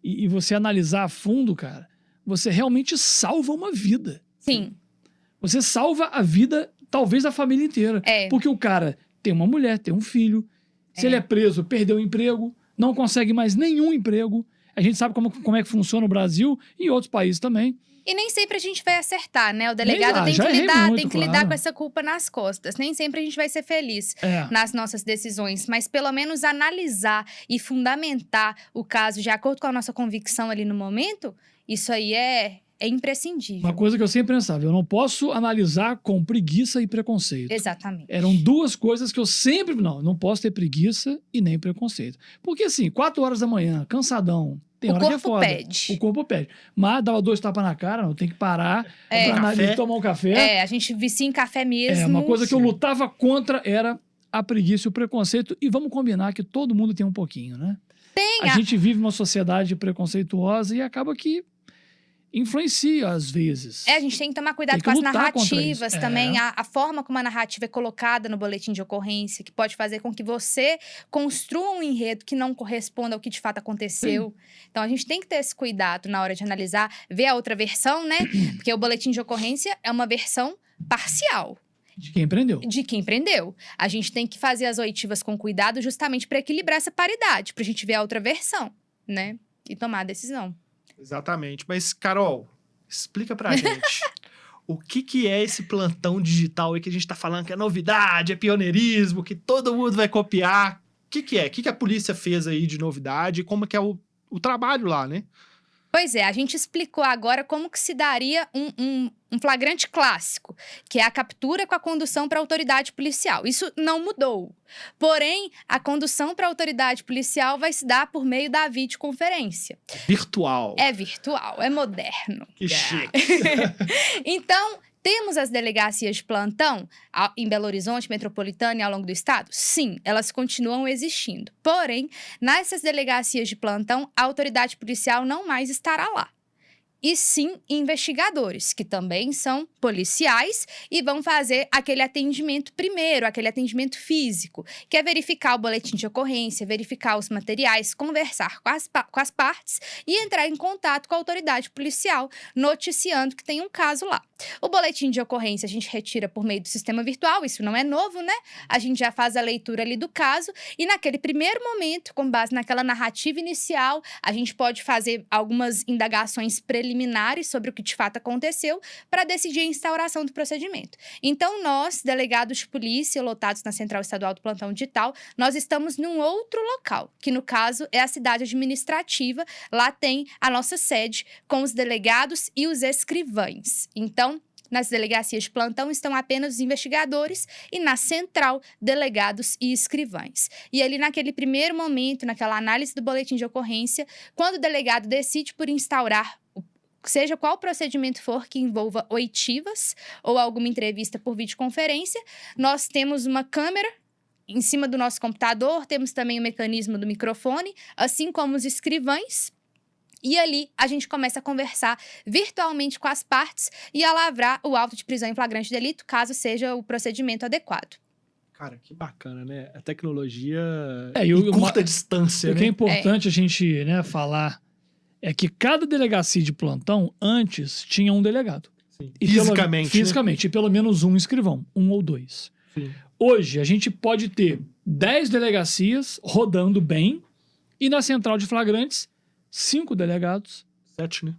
e você analisar a fundo, cara, você realmente salva uma vida. Sim. Você salva a vida, talvez, da família inteira. Porque o cara tem uma mulher, tem um filho, se ele é preso, perdeu o emprego, não consegue mais nenhum emprego. A gente sabe como é que funciona no Brasil e em outros países também. E nem sempre a gente vai acertar, né? O delegado tem que lidar com essa culpa nas costas. Nem sempre a gente vai ser feliz nas nossas decisões, mas pelo menos analisar e fundamentar o caso de acordo com a nossa convicção ali no momento, isso aí é imprescindível. Uma coisa que eu sempre pensava, eu não posso analisar com preguiça e preconceito. Exatamente. Eram duas coisas que eu sempre... Não posso ter preguiça e nem preconceito. Porque assim, 4 horas da manhã, cansadão, tem hora que é foda. O corpo pede. Mas dava 2 tapas na cara, não tem que parar pra analisar, tomar um café. A gente vicia em café mesmo. Uma coisa que eu lutava contra era a preguiça e o preconceito. E vamos combinar que todo mundo tem um pouquinho, né? A gente vive uma sociedade preconceituosa e acaba que influencia às vezes. A gente tem que tomar cuidado com as narrativas também, a forma como a narrativa é colocada no boletim de ocorrência, que pode fazer com que você construa um enredo que não corresponda ao que de fato aconteceu. Sim. Então a gente tem que ter esse cuidado na hora de analisar, ver a outra versão, né? Porque o boletim de ocorrência é uma versão parcial. De quem prendeu. De quem prendeu. A gente tem que fazer as oitivas com cuidado justamente para equilibrar essa paridade, pra gente ver a outra versão, né? E tomar a decisão. Exatamente. Mas, Carol, explica pra gente o que é esse plantão digital aí que a gente tá falando que é novidade, é pioneirismo, que todo mundo vai copiar. O que é? O que a polícia fez aí de novidade e como que é o trabalho lá, né? Pois é, a gente explicou agora como que se daria um flagrante clássico, que é a captura com a condução para a autoridade policial. Isso não mudou. Porém, a condução para a autoridade policial vai se dar por meio da videoconferência. Virtual. É virtual, é moderno. Que chique. Então, temos as delegacias de plantão em Belo Horizonte, Metropolitana e ao longo do estado? Sim, elas continuam existindo. Porém, nessas delegacias de plantão, a autoridade policial não mais estará lá. E sim investigadores, que também são policiais e vão fazer aquele atendimento primeiro, aquele atendimento físico, que é verificar o boletim de ocorrência, verificar os materiais, conversar com as partes e entrar em contato com a autoridade policial, noticiando que tem um caso lá. O boletim de ocorrência a gente retira por meio do sistema virtual, isso não é novo, né? A gente já faz a leitura ali do caso e naquele primeiro momento, com base naquela narrativa inicial, a gente pode fazer algumas indagações preliminares sobre o que de fato aconteceu para decidir a instauração do procedimento. Então, nós, delegados de polícia lotados na Central Estadual do Plantão Digital, nós estamos num outro local, que no caso é a cidade administrativa. Lá tem a nossa sede com os delegados e os escrivães. Então, nas delegacias de plantão estão apenas os investigadores e na central, delegados e escrivães. E ali naquele primeiro momento, naquela análise do boletim de ocorrência, quando o delegado decide por instaurar seja qual procedimento for que envolva oitivas ou alguma entrevista por videoconferência, nós temos uma câmera em cima do nosso computador, temos também o mecanismo do microfone, assim como os escrivães. E ali a gente começa a conversar virtualmente com as partes e a lavrar o auto de prisão em flagrante delito, caso seja o procedimento adequado. Cara, que bacana, né? A tecnologia em curta distância, né? O que é importante a gente falar é que cada delegacia de plantão antes tinha um delegado. Sim. E fisicamente, e pelo menos um escrivão, 1 ou 2. Sim. Hoje, a gente pode ter 10 delegacias rodando bem e na central de flagrantes, 5 delegados. 7, né?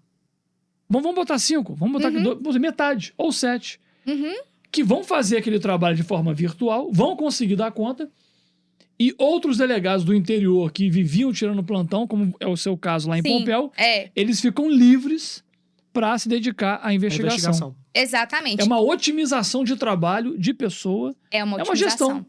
Vamos botar 5, vamos botar metade, ou 7. Que vão fazer aquele trabalho de forma virtual, vão conseguir dar conta. E outros delegados do interior que viviam tirando plantão, como é o seu caso lá em Pompéu, eles ficam livres para se dedicar à investigação. Exatamente. É uma otimização de trabalho de pessoa. É uma gestão.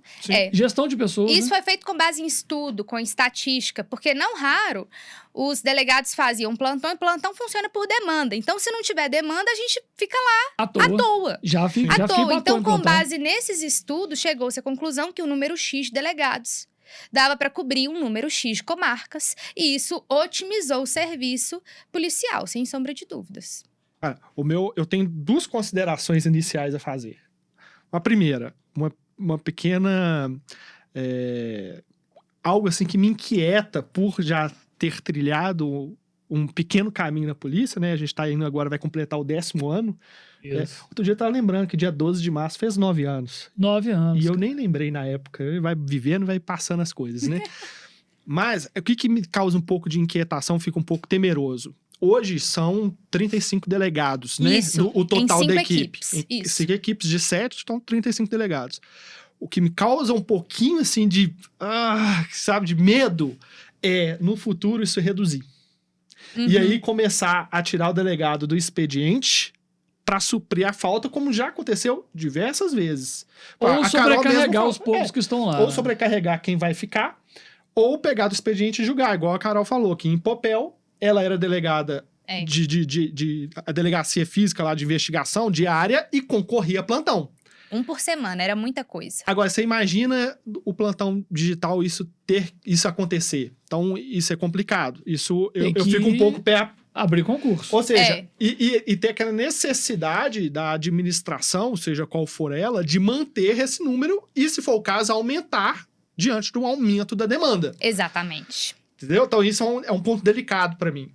Gestão de pessoas. Isso né? foi feito com base em estudo, com estatística, porque não raro os delegados faziam plantão e plantão funciona por demanda. Então, se não tiver demanda, a gente fica lá à toa. Já fiquei Então, com base nesses estudos, chegou-se à conclusão que o número X de delegados dava para cobrir um número X de comarcas, e isso otimizou o serviço policial, sem sombra de dúvidas. Eu tenho 2 considerações iniciais a fazer. A primeira, uma pequena... algo assim que me inquieta por já ter trilhado um pequeno caminho na polícia, né? A gente tá indo agora, vai completar o 10º ano. Outro dia eu tava lembrando que dia 12 de março fez 9 anos. 9 anos. E eu nem lembrei na época. Vai vivendo, vai passando as coisas, né? Mas o que me causa um pouco de inquietação, fica um pouco temeroso. Hoje são 35 delegados, né? Isso, o total em 5 da equipe. equipes. Em 5 equipes de 7, estão 35 delegados. O que me causa um pouquinho, assim, de medo é, no futuro, isso reduzir. E aí começar a tirar o delegado do expediente para suprir a falta, como já aconteceu diversas vezes. Ou sobrecarregar os poucos que estão lá. Ou sobrecarregar quem vai ficar, ou pegar do expediente e julgar, igual a Carol falou, que em Popel ela era delegada a delegacia física lá de investigação diária e concorria a plantão. 1 por semana, era muita coisa. Agora, você imagina o plantão digital, isso acontecer. Então, isso é complicado. Isso eu fico um pouco pé... Abrir concurso. Ou seja, e ter aquela necessidade da administração, seja qual for ela, de manter esse número e, se for o caso, aumentar diante do aumento da demanda. Exatamente. Entendeu? Então, isso é um ponto delicado para mim.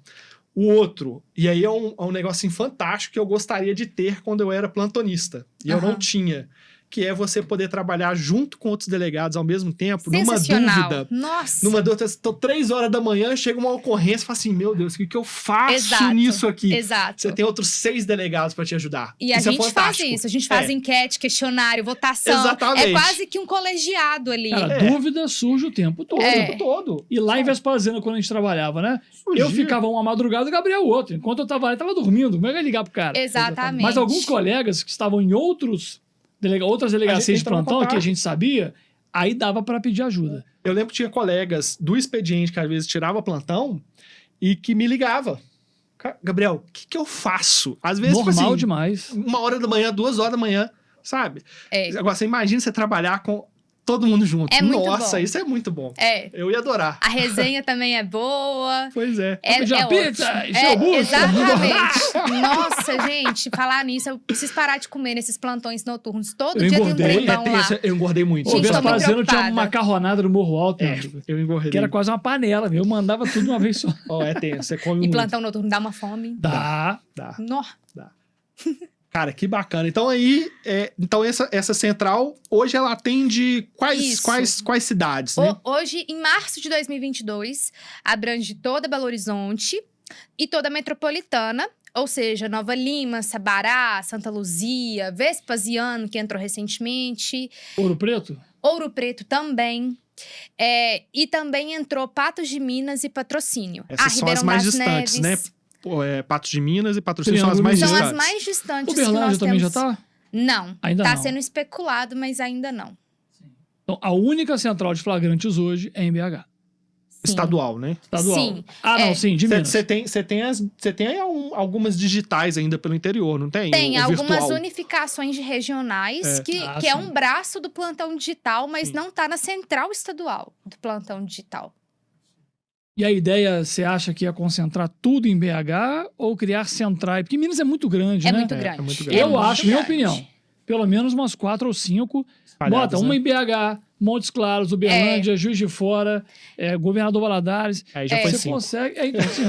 O outro, e aí é um negocinho fantástico que eu gostaria de ter quando eu era plantonista. E eu não tinha. Que é você poder trabalhar junto com outros delegados ao mesmo tempo, numa dúvida. Nossa! Numa dúvida, estou 3 horas da manhã, chega uma ocorrência e fala assim, meu Deus, o que eu faço nisso aqui? Exato. Você tem outros 6 delegados para te ajudar. E a gente faz isso, a gente faz enquete, questionário, votação. Exatamente. É quase que um colegiado ali. Cara, dúvida surge o tempo todo. O tempo todo. E lá em Vespasiano, quando a gente trabalhava, né? Surgia. Eu ficava uma madrugada e o Gabriel outro. Enquanto eu tava lá, ele tava dormindo. Como é que eu ia ligar pro cara? Exatamente. Mas alguns colegas que estavam em outras delegacias de plantão que a gente sabia, aí dava para pedir ajuda. Eu lembro que tinha colegas do expediente que às vezes tirava plantão e que me ligava. Gabriel, o que eu faço? Às vezes, normal demais. 1h da manhã, 2h da manhã, sabe? Agora, você imagina você trabalhar com todo mundo junto. É muito Nossa, bom. Isso é muito bom. Eu ia adorar. A resenha também é boa. Pois é. Pedir pizza, exatamente. Nossa, gente, falar nisso, eu preciso parar de comer nesses plantões noturnos. Todo dia tem um trembão lá. Eu engordei muito. Gente, O Vespasiano tinha uma macarronada no Morro Alto. Eu engordei. Que era quase uma panela, eu mandava tudo de uma vez só. É tenso, você come E muito. plantão noturno dá uma fome. Dá. Dá. Cara, que bacana. Então então essa central, hoje ela atende quais cidades, né? Hoje, em março de 2022, abrange toda Belo Horizonte e toda a metropolitana, ou seja, Nova Lima, Sabará, Santa Luzia, Vespasiano, que entrou recentemente. Ouro Preto? Ouro Preto também. E também entrou Patos de Minas e Patrocínio. Essas são as mais distantes, Neves, né? Patos de Minas e Patrocínio são as mais distantes. São as mais distantes que Uberlândia nós também temos. já tá? Não. Ainda tá não. sendo especulado, mas ainda não. Então, a única central de flagrantes hoje é em BH. Sim. Estadual, né? Estadual. Sim. Sim, de Minas. Você tem aí algumas digitais ainda pelo interior, não tem? Tem o algumas virtual. unificações de regionais que é um braço do plantão digital, mas não tá na central estadual do plantão digital. E a ideia, você acha que ia concentrar tudo em BH ou criar centrais? Porque Minas é muito grande, né? Muito grande. É muito grande. Eu muito acho, minha grande. opinião, pelo menos umas 4 ou 5. Espalhadas, Bota uma né? em BH, Montes Claros, Uberlândia, Juiz de Fora, Governador Valadares. Aí já foi Você 5. consegue... então, assim,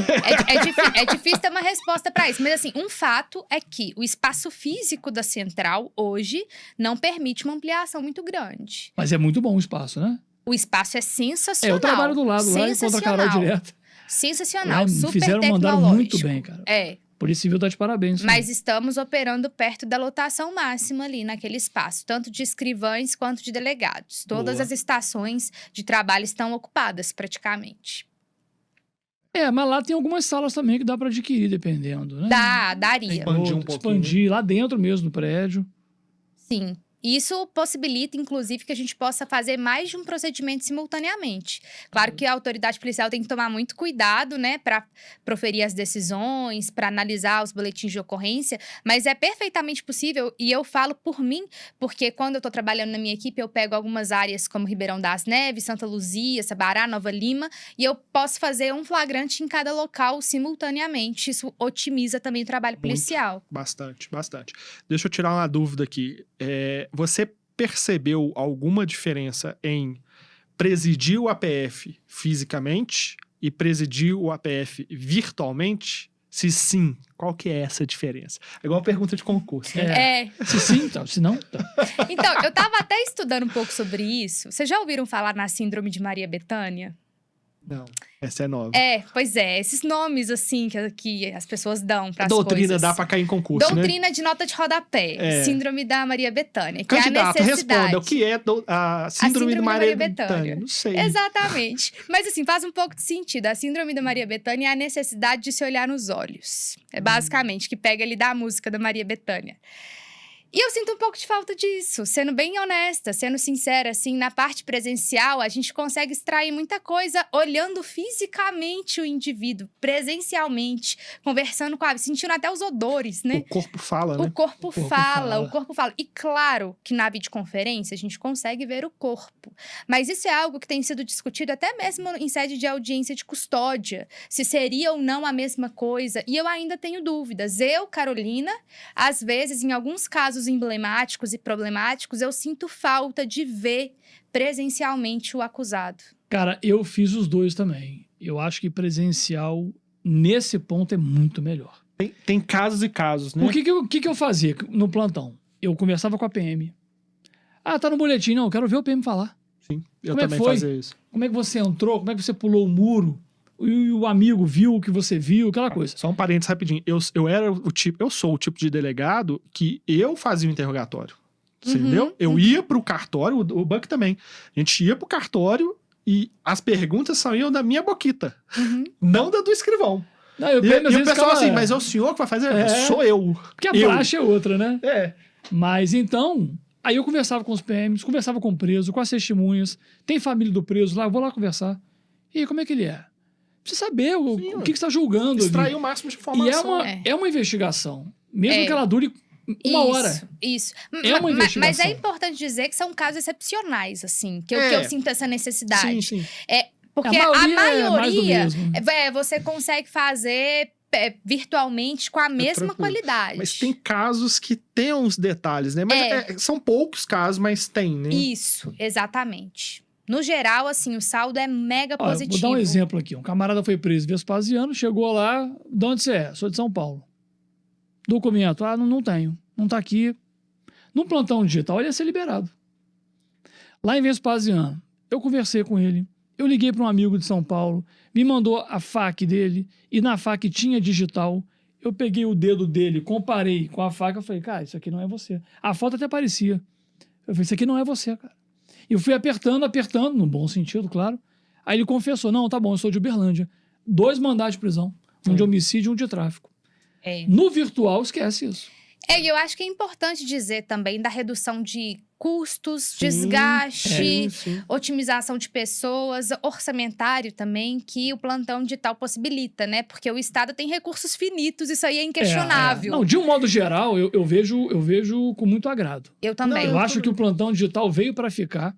É difícil ter uma resposta para isso. Mas, assim, um fato é que o espaço físico da central, hoje, não permite uma ampliação muito grande. mas é muito bom o espaço, né? O espaço é sensacional. Eu trabalho do lado lá e encontro a Carol direto. Sensacional, Lá, super mandaram muito tecnológico. bem, cara. É. Polícia Civil tá de parabéns. Mas estamos operando perto da lotação máxima ali naquele espaço, tanto de escrivães quanto de delegados. Todas Boa. as estações de trabalho estão ocupadas praticamente. Mas lá tem algumas salas também que dá pra adquirir, dependendo, né? Daria. Expandir um pouquinho. Expandir lá dentro mesmo do prédio. Sim. Isso possibilita, inclusive, que a gente possa fazer mais de um procedimento simultaneamente. Claro que a autoridade policial tem que tomar muito cuidado, né, para proferir as decisões, para analisar os boletins de ocorrência, mas é perfeitamente possível, e eu falo por mim, porque quando eu estou trabalhando na minha equipe, eu pego algumas áreas como Ribeirão das Neves, Santa Luzia, Sabará, Nova Lima, e eu posso fazer um flagrante em cada local simultaneamente. Isso otimiza também o trabalho policial. Bastante. Deixa eu tirar uma dúvida aqui. Você percebeu alguma diferença em presidir o APF fisicamente e presidir o APF virtualmente? Se sim, qual que é essa diferença? É igual a pergunta de concurso, né? Se sim, então. Se não, então. Então, eu tava até estudando um pouco sobre isso. Vocês já ouviram falar na Síndrome de Maria Bethânia? Não, essa é nova. Pois é. Esses nomes, assim, que as pessoas dão para as coisas. Doutrina dá pra cair em concurso, Doutrina de nota de rodapé. Síndrome da Maria Bethânia. Que Candidato, é a necessidade. responda. O que é a síndrome da Maria Bethânia? Não sei. Exatamente. Mas, assim, faz um pouco de sentido. A Síndrome da Maria Bethânia é a necessidade de se olhar nos olhos. É basicamente que pega ali da música da Maria Bethânia. E eu sinto um pouco de falta disso, sendo bem honesta, sendo sincera, assim, na parte presencial, a gente consegue extrair muita coisa olhando fisicamente o indivíduo, presencialmente, conversando com a... sentindo até os odores, né? O corpo fala, né? O corpo fala. E claro que na videoconferência a gente consegue ver o corpo. Mas isso é algo que tem sido discutido até mesmo em sede de audiência de custódia, se seria ou não a mesma coisa. E eu ainda tenho dúvidas. Eu, Carolina, às vezes, em alguns casos emblemáticos e problemáticos, eu sinto falta de ver presencialmente o acusado. Cara, eu fiz os dois também. Eu acho que presencial, nesse ponto, é muito melhor. Tem casos e casos, né? O que eu fazia no plantão? Eu conversava com a PM. Tá no boletim. Não, eu quero ver o PM falar. Sim, eu Como também foi? fazia isso. Como é que você entrou? Como é que você pulou o muro? E o amigo viu o que você viu, aquela coisa. Só um parênteses rapidinho. Eu sou o tipo de delegado que eu fazia o interrogatório. Entendeu? Eu ia pro cartório, o Buck também. A gente ia pro cartório e as perguntas saíam da minha boquita. Não da do escrivão. Não, E o pessoal assim, mas é o senhor que vai fazer? Sou eu. Porque a praxe é outra, né? É. Mas então, aí eu conversava com os PMs, conversava com o preso, com as testemunhas. Tem família do preso lá, eu vou lá conversar. E aí, como é que ele é? Precisa saber o que você está julgando. Extrair o máximo de informação. E é uma investigação. Mesmo que ela dure uma hora. Isso. É uma investigação. Mas é importante dizer que são casos excepcionais, assim, que eu sinto essa necessidade. Sim. Porque a maioria a é mais do maioria mesmo. você consegue fazer virtualmente com a mesma qualidade. Mas tem casos que tem uns detalhes, né? Mas são poucos casos, mas tem, né? Isso, exatamente. No geral, assim, o saldo é mega positivo. Vou dar um exemplo aqui. Um camarada foi preso Vespasiano, chegou lá, de onde você é? Sou de São Paulo. Documento, não tenho, não tá aqui. No plantão digital, ele ia ser liberado. Lá em Vespasiano, eu conversei com ele, eu liguei para um amigo de São Paulo, me mandou a FAQ dele, e na FAQ tinha digital. Eu peguei o dedo dele, comparei com a FAQ, eu falei, cara, isso aqui não é você. A foto até parecia. Eu falei, isso aqui não é você, cara. E eu fui apertando, no bom sentido, claro. Aí ele confessou, não, tá bom, eu sou de Uberlândia. 2 mandados de prisão, um de homicídio e um de tráfico. No virtual, esquece isso. E eu acho que é importante dizer também da redução de custos, desgaste, otimização de pessoas, orçamentário também, que o plantão digital possibilita, né? Porque o Estado tem recursos finitos, isso aí é inquestionável. Não, de um modo geral, eu vejo com muito agrado. Eu também. Eu acho que o plantão digital veio para ficar.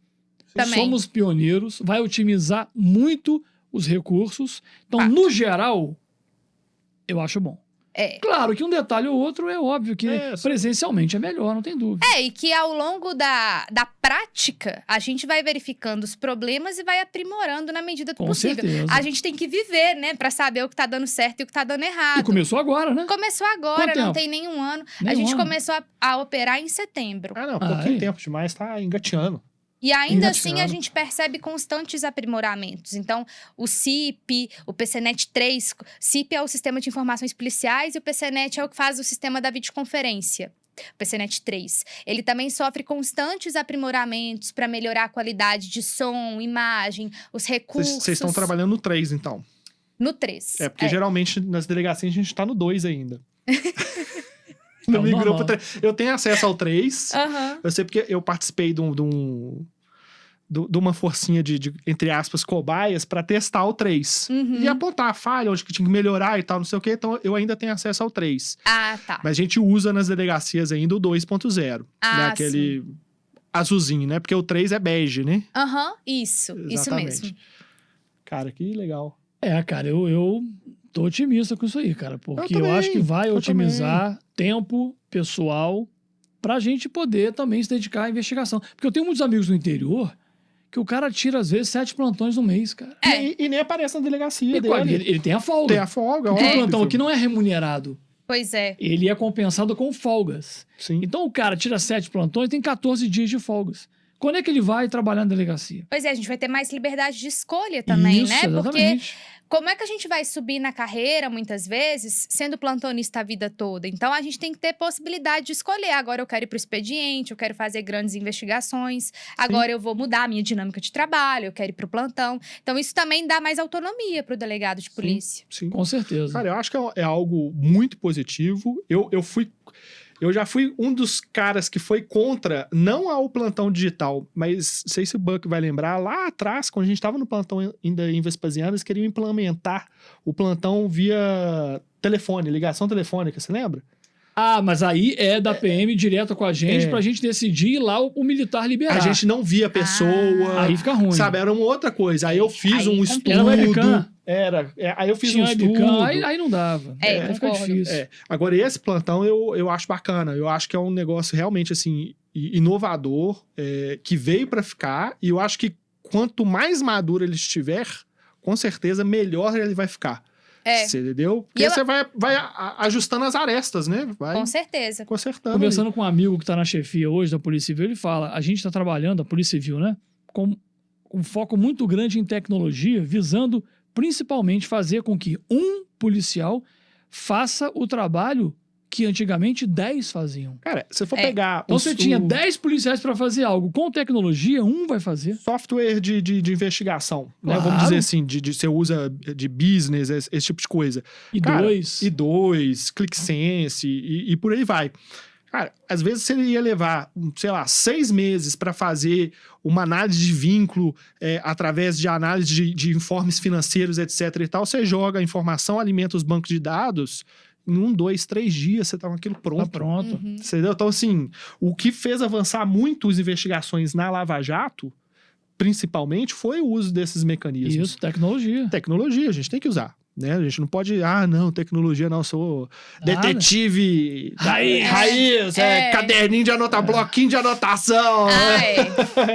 Também. Somos pioneiros, vai otimizar muito os recursos. Então, no geral, eu acho bom. Claro que um detalhe ou outro é óbvio que presencialmente é melhor, não tem dúvida. E que ao longo da prática, a gente vai verificando os problemas e vai aprimorando na medida do possível. Certeza. A gente tem que viver, né, pra saber o que tá dando certo e o que tá dando errado. E começou agora, né? Começou agora, Quanto não tempo? tem nenhum ano. Nenhum a gente ano. começou a operar em setembro. Pouquinho tempo demais, tá engateando. E ainda assim, a gente percebe constantes aprimoramentos. Então, o CIP, o PCNet 3... CIP é o Sistema de Informações Policiais e o PCNet é o que faz o sistema da videoconferência. O PCNet 3. Ele também sofre constantes aprimoramentos para melhorar a qualidade de som, imagem, os recursos... Vocês estão trabalhando no 3, então? No 3. Porque geralmente nas delegacias a gente tá no 2 ainda. É No migrou normal. pro 3. Eu tenho acesso ao 3. Aham. Eu sei porque eu participei de uma forcinha de, entre aspas, cobaias pra testar o 3. Uhum. E apontar a falha, onde que tinha que melhorar e tal, não sei o quê. Então, eu ainda tenho acesso ao 3. Ah, tá. Mas a gente usa nas delegacias ainda o 2.0. Ah, né? Aquele azulzinho, né? Porque o 3 é bege, né? Aham, isso Exatamente. mesmo. Cara, que legal. Cara, eu tô otimista com isso aí, cara. Porque eu também, acho que vai eu otimizar tempo pessoal pra gente poder também se dedicar à investigação. Porque eu tenho muitos amigos no interior que o cara tira, às vezes, 7 plantões no mês, cara. E nem aparece na delegacia Ele, dele. ele tem a folga. Tem a folga, Porque o óbvio. plantão aqui não é remunerado. Pois é. Ele é compensado com folgas. Sim. Então o cara tira 7 plantões e tem 14 dias de folgas. Quando é que ele vai trabalhar na delegacia? Pois é, a gente vai ter mais liberdade de escolha também, Isso, né? Porque exatamente. como é que a gente vai subir na carreira, muitas vezes, sendo plantonista a vida toda? Então, a gente tem que ter possibilidade de escolher. Agora eu quero ir para o expediente, eu quero fazer grandes investigações. Agora eu vou mudar a minha dinâmica de trabalho, eu quero ir para o plantão. Então, isso também dá mais autonomia para o delegado de polícia. Sim. Com certeza. Cara, eu acho que é algo muito positivo. Eu já fui um dos caras que foi contra, não ao plantão digital, mas não sei se o Buck vai lembrar, lá atrás, quando a gente estava no plantão ainda em Vespasiano, eles queriam implementar o plantão via telefone, ligação telefônica, você lembra? Mas aí é da PM direto com a gente pra gente decidir ir lá o militar liberar. A gente não via a pessoa, Aí fica ruim. sabe? Era uma outra coisa. Aí eu fiz um estudo. Era webcam. Aí eu fiz Tinha um estudo. webcam, aí não dava. Aí fica concordo. difícil. Agora, esse plantão eu acho bacana. Eu acho que é um negócio realmente, assim, inovador, que veio pra ficar. E eu acho que quanto mais maduro ele estiver, com certeza, melhor ele vai ficar. Você entendeu? Porque você vai ajustando as arestas, né? Vai Com certeza. consertando. Conversando com um amigo que tá na chefia hoje da Polícia Civil, ele fala, a gente tá trabalhando, a Polícia Civil, né? Com um foco muito grande em tecnologia, visando principalmente fazer com que um policial faça o trabalho que antigamente 10 faziam. Cara, se for pegar... Então você tinha 10 policiais para fazer algo. Com tecnologia, um vai fazer. Software de investigação, né? Claro. Vamos dizer assim, você usa de business, esse tipo de coisa. I2, ClickSense e por aí vai. Cara, às vezes você ia levar, sei lá, 6 meses para fazer uma análise de vínculo através de análise de informes financeiros, etc e tal. Você joga a informação, alimenta os bancos de dados... Em 1, 2, 3 dias você tá com aquilo pronto. Tá pronto. Uhum. Entendeu? Então, assim, o que fez avançar muito as investigações na Lava Jato, principalmente, foi o uso desses mecanismos. Isso, tecnologia. Tecnologia, a gente tem que usar. Né? A gente não pode... não, tecnologia não, sou detetive raiz, caderninho de anotar, bloquinho de anotação.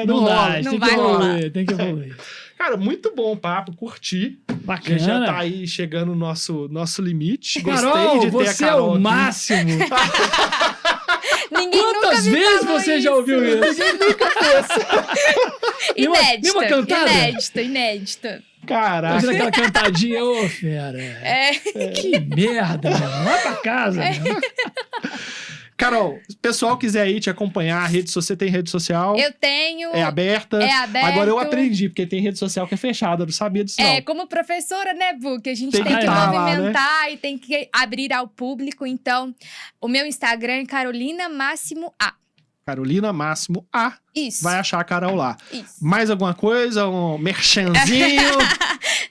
Não dá, rola. Não vai rolar. Tem que evoluir. Cara, muito bom o papo, curti. Bacana. Já tá aí chegando o nosso limite. Carol, Gostei de ter você a Carol é o aqui. máximo. Ninguém nunca Quantas me vezes falou você já ouviu isso? Inédito. Nenhuma cantada? Inédito. Caraca. Fazendo aquela cantadinha, ô fera. Que merda, meu. Vai pra casa, meu. Carol, se o pessoal quiser ir te acompanhar, você tem rede social? Eu tenho. É aberta? É aberto. Agora eu aprendi, porque tem rede social que é fechada, eu não sabia disso não. Como professora, né, Buck? A gente Tem tem que que tá lá, movimentar e tem que abrir ao público. Então, o meu Instagram é Carolina Máximo A. Carolina Máximo A. Isso. Vai achar a Carol lá. Isso. Mais alguma coisa? Um merchanzinho?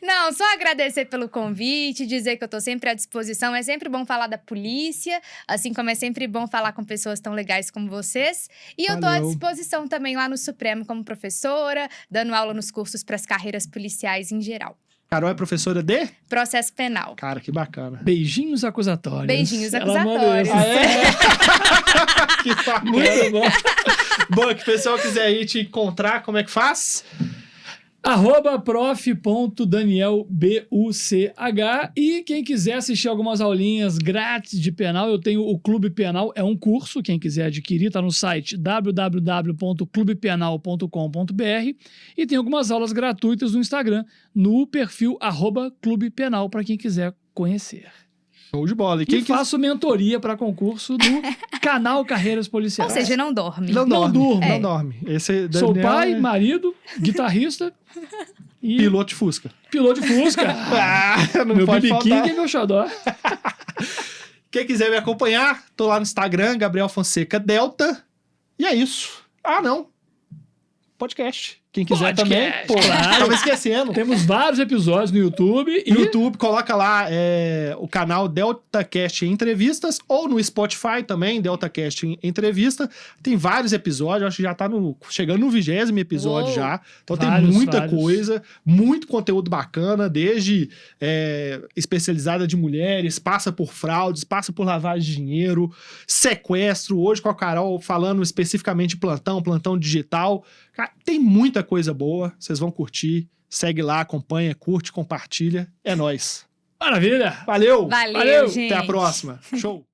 Não, só agradecer pelo convite, dizer que eu tô sempre à disposição. É sempre bom falar da polícia, assim como é sempre bom falar com pessoas tão legais como vocês. E eu tô à Valeu. disposição também lá no Supremo como professora, dando aula nos cursos para as carreiras policiais em geral. Carol é professora de? Processo penal. Cara, que bacana. Beijinhos acusatórios. Beijinhos Ela acusatórios. mandou isso. Que bacana. Muito bom. Bom, que o pessoal quiser ir te encontrar, como é que faz? @prof.danielbuch. E quem quiser assistir algumas aulinhas grátis de penal, eu tenho o Clube Penal, é um curso, quem quiser adquirir, tá no site www.clubepenal.com.br e tem algumas aulas gratuitas no Instagram, no perfil @clubepenal, para quem quiser conhecer. Show de bola. E faço mentoria para concurso do canal Carreiras Policiais. Ou seja, não dorme. Não durmo. Não dorme. Esse Sou Daniel pai, marido, guitarrista E Piloto de Fusca. piloto de Fusca. Não Meu pode BB faltar. King é meu xodó. Quem quiser me acompanhar, tô lá no Instagram, Gabriel Fonseca Delta. E é isso. Ah, não. Podcast. Quem quiser também. Podcast, Pô, claro. tava esquecendo. Temos vários episódios no YouTube. E No YouTube, coloca lá o canal DeltaCast Entrevistas, ou no Spotify também, DeltaCast Entrevista. Tem vários episódios, acho que já tá chegando no 20º episódio Uou. já. Então Vários, tem muita vários. coisa, muito conteúdo bacana, desde especializada de mulheres, passa por fraudes, passa por lavagem de dinheiro, sequestro, hoje com a Carol falando especificamente de plantão digital. Cara, tem muita coisa boa, vocês vão curtir. Segue lá, acompanha, curte, compartilha. É nóis. Maravilha. Valeu! Valeu, Valeu, gente. Até a próxima. Show!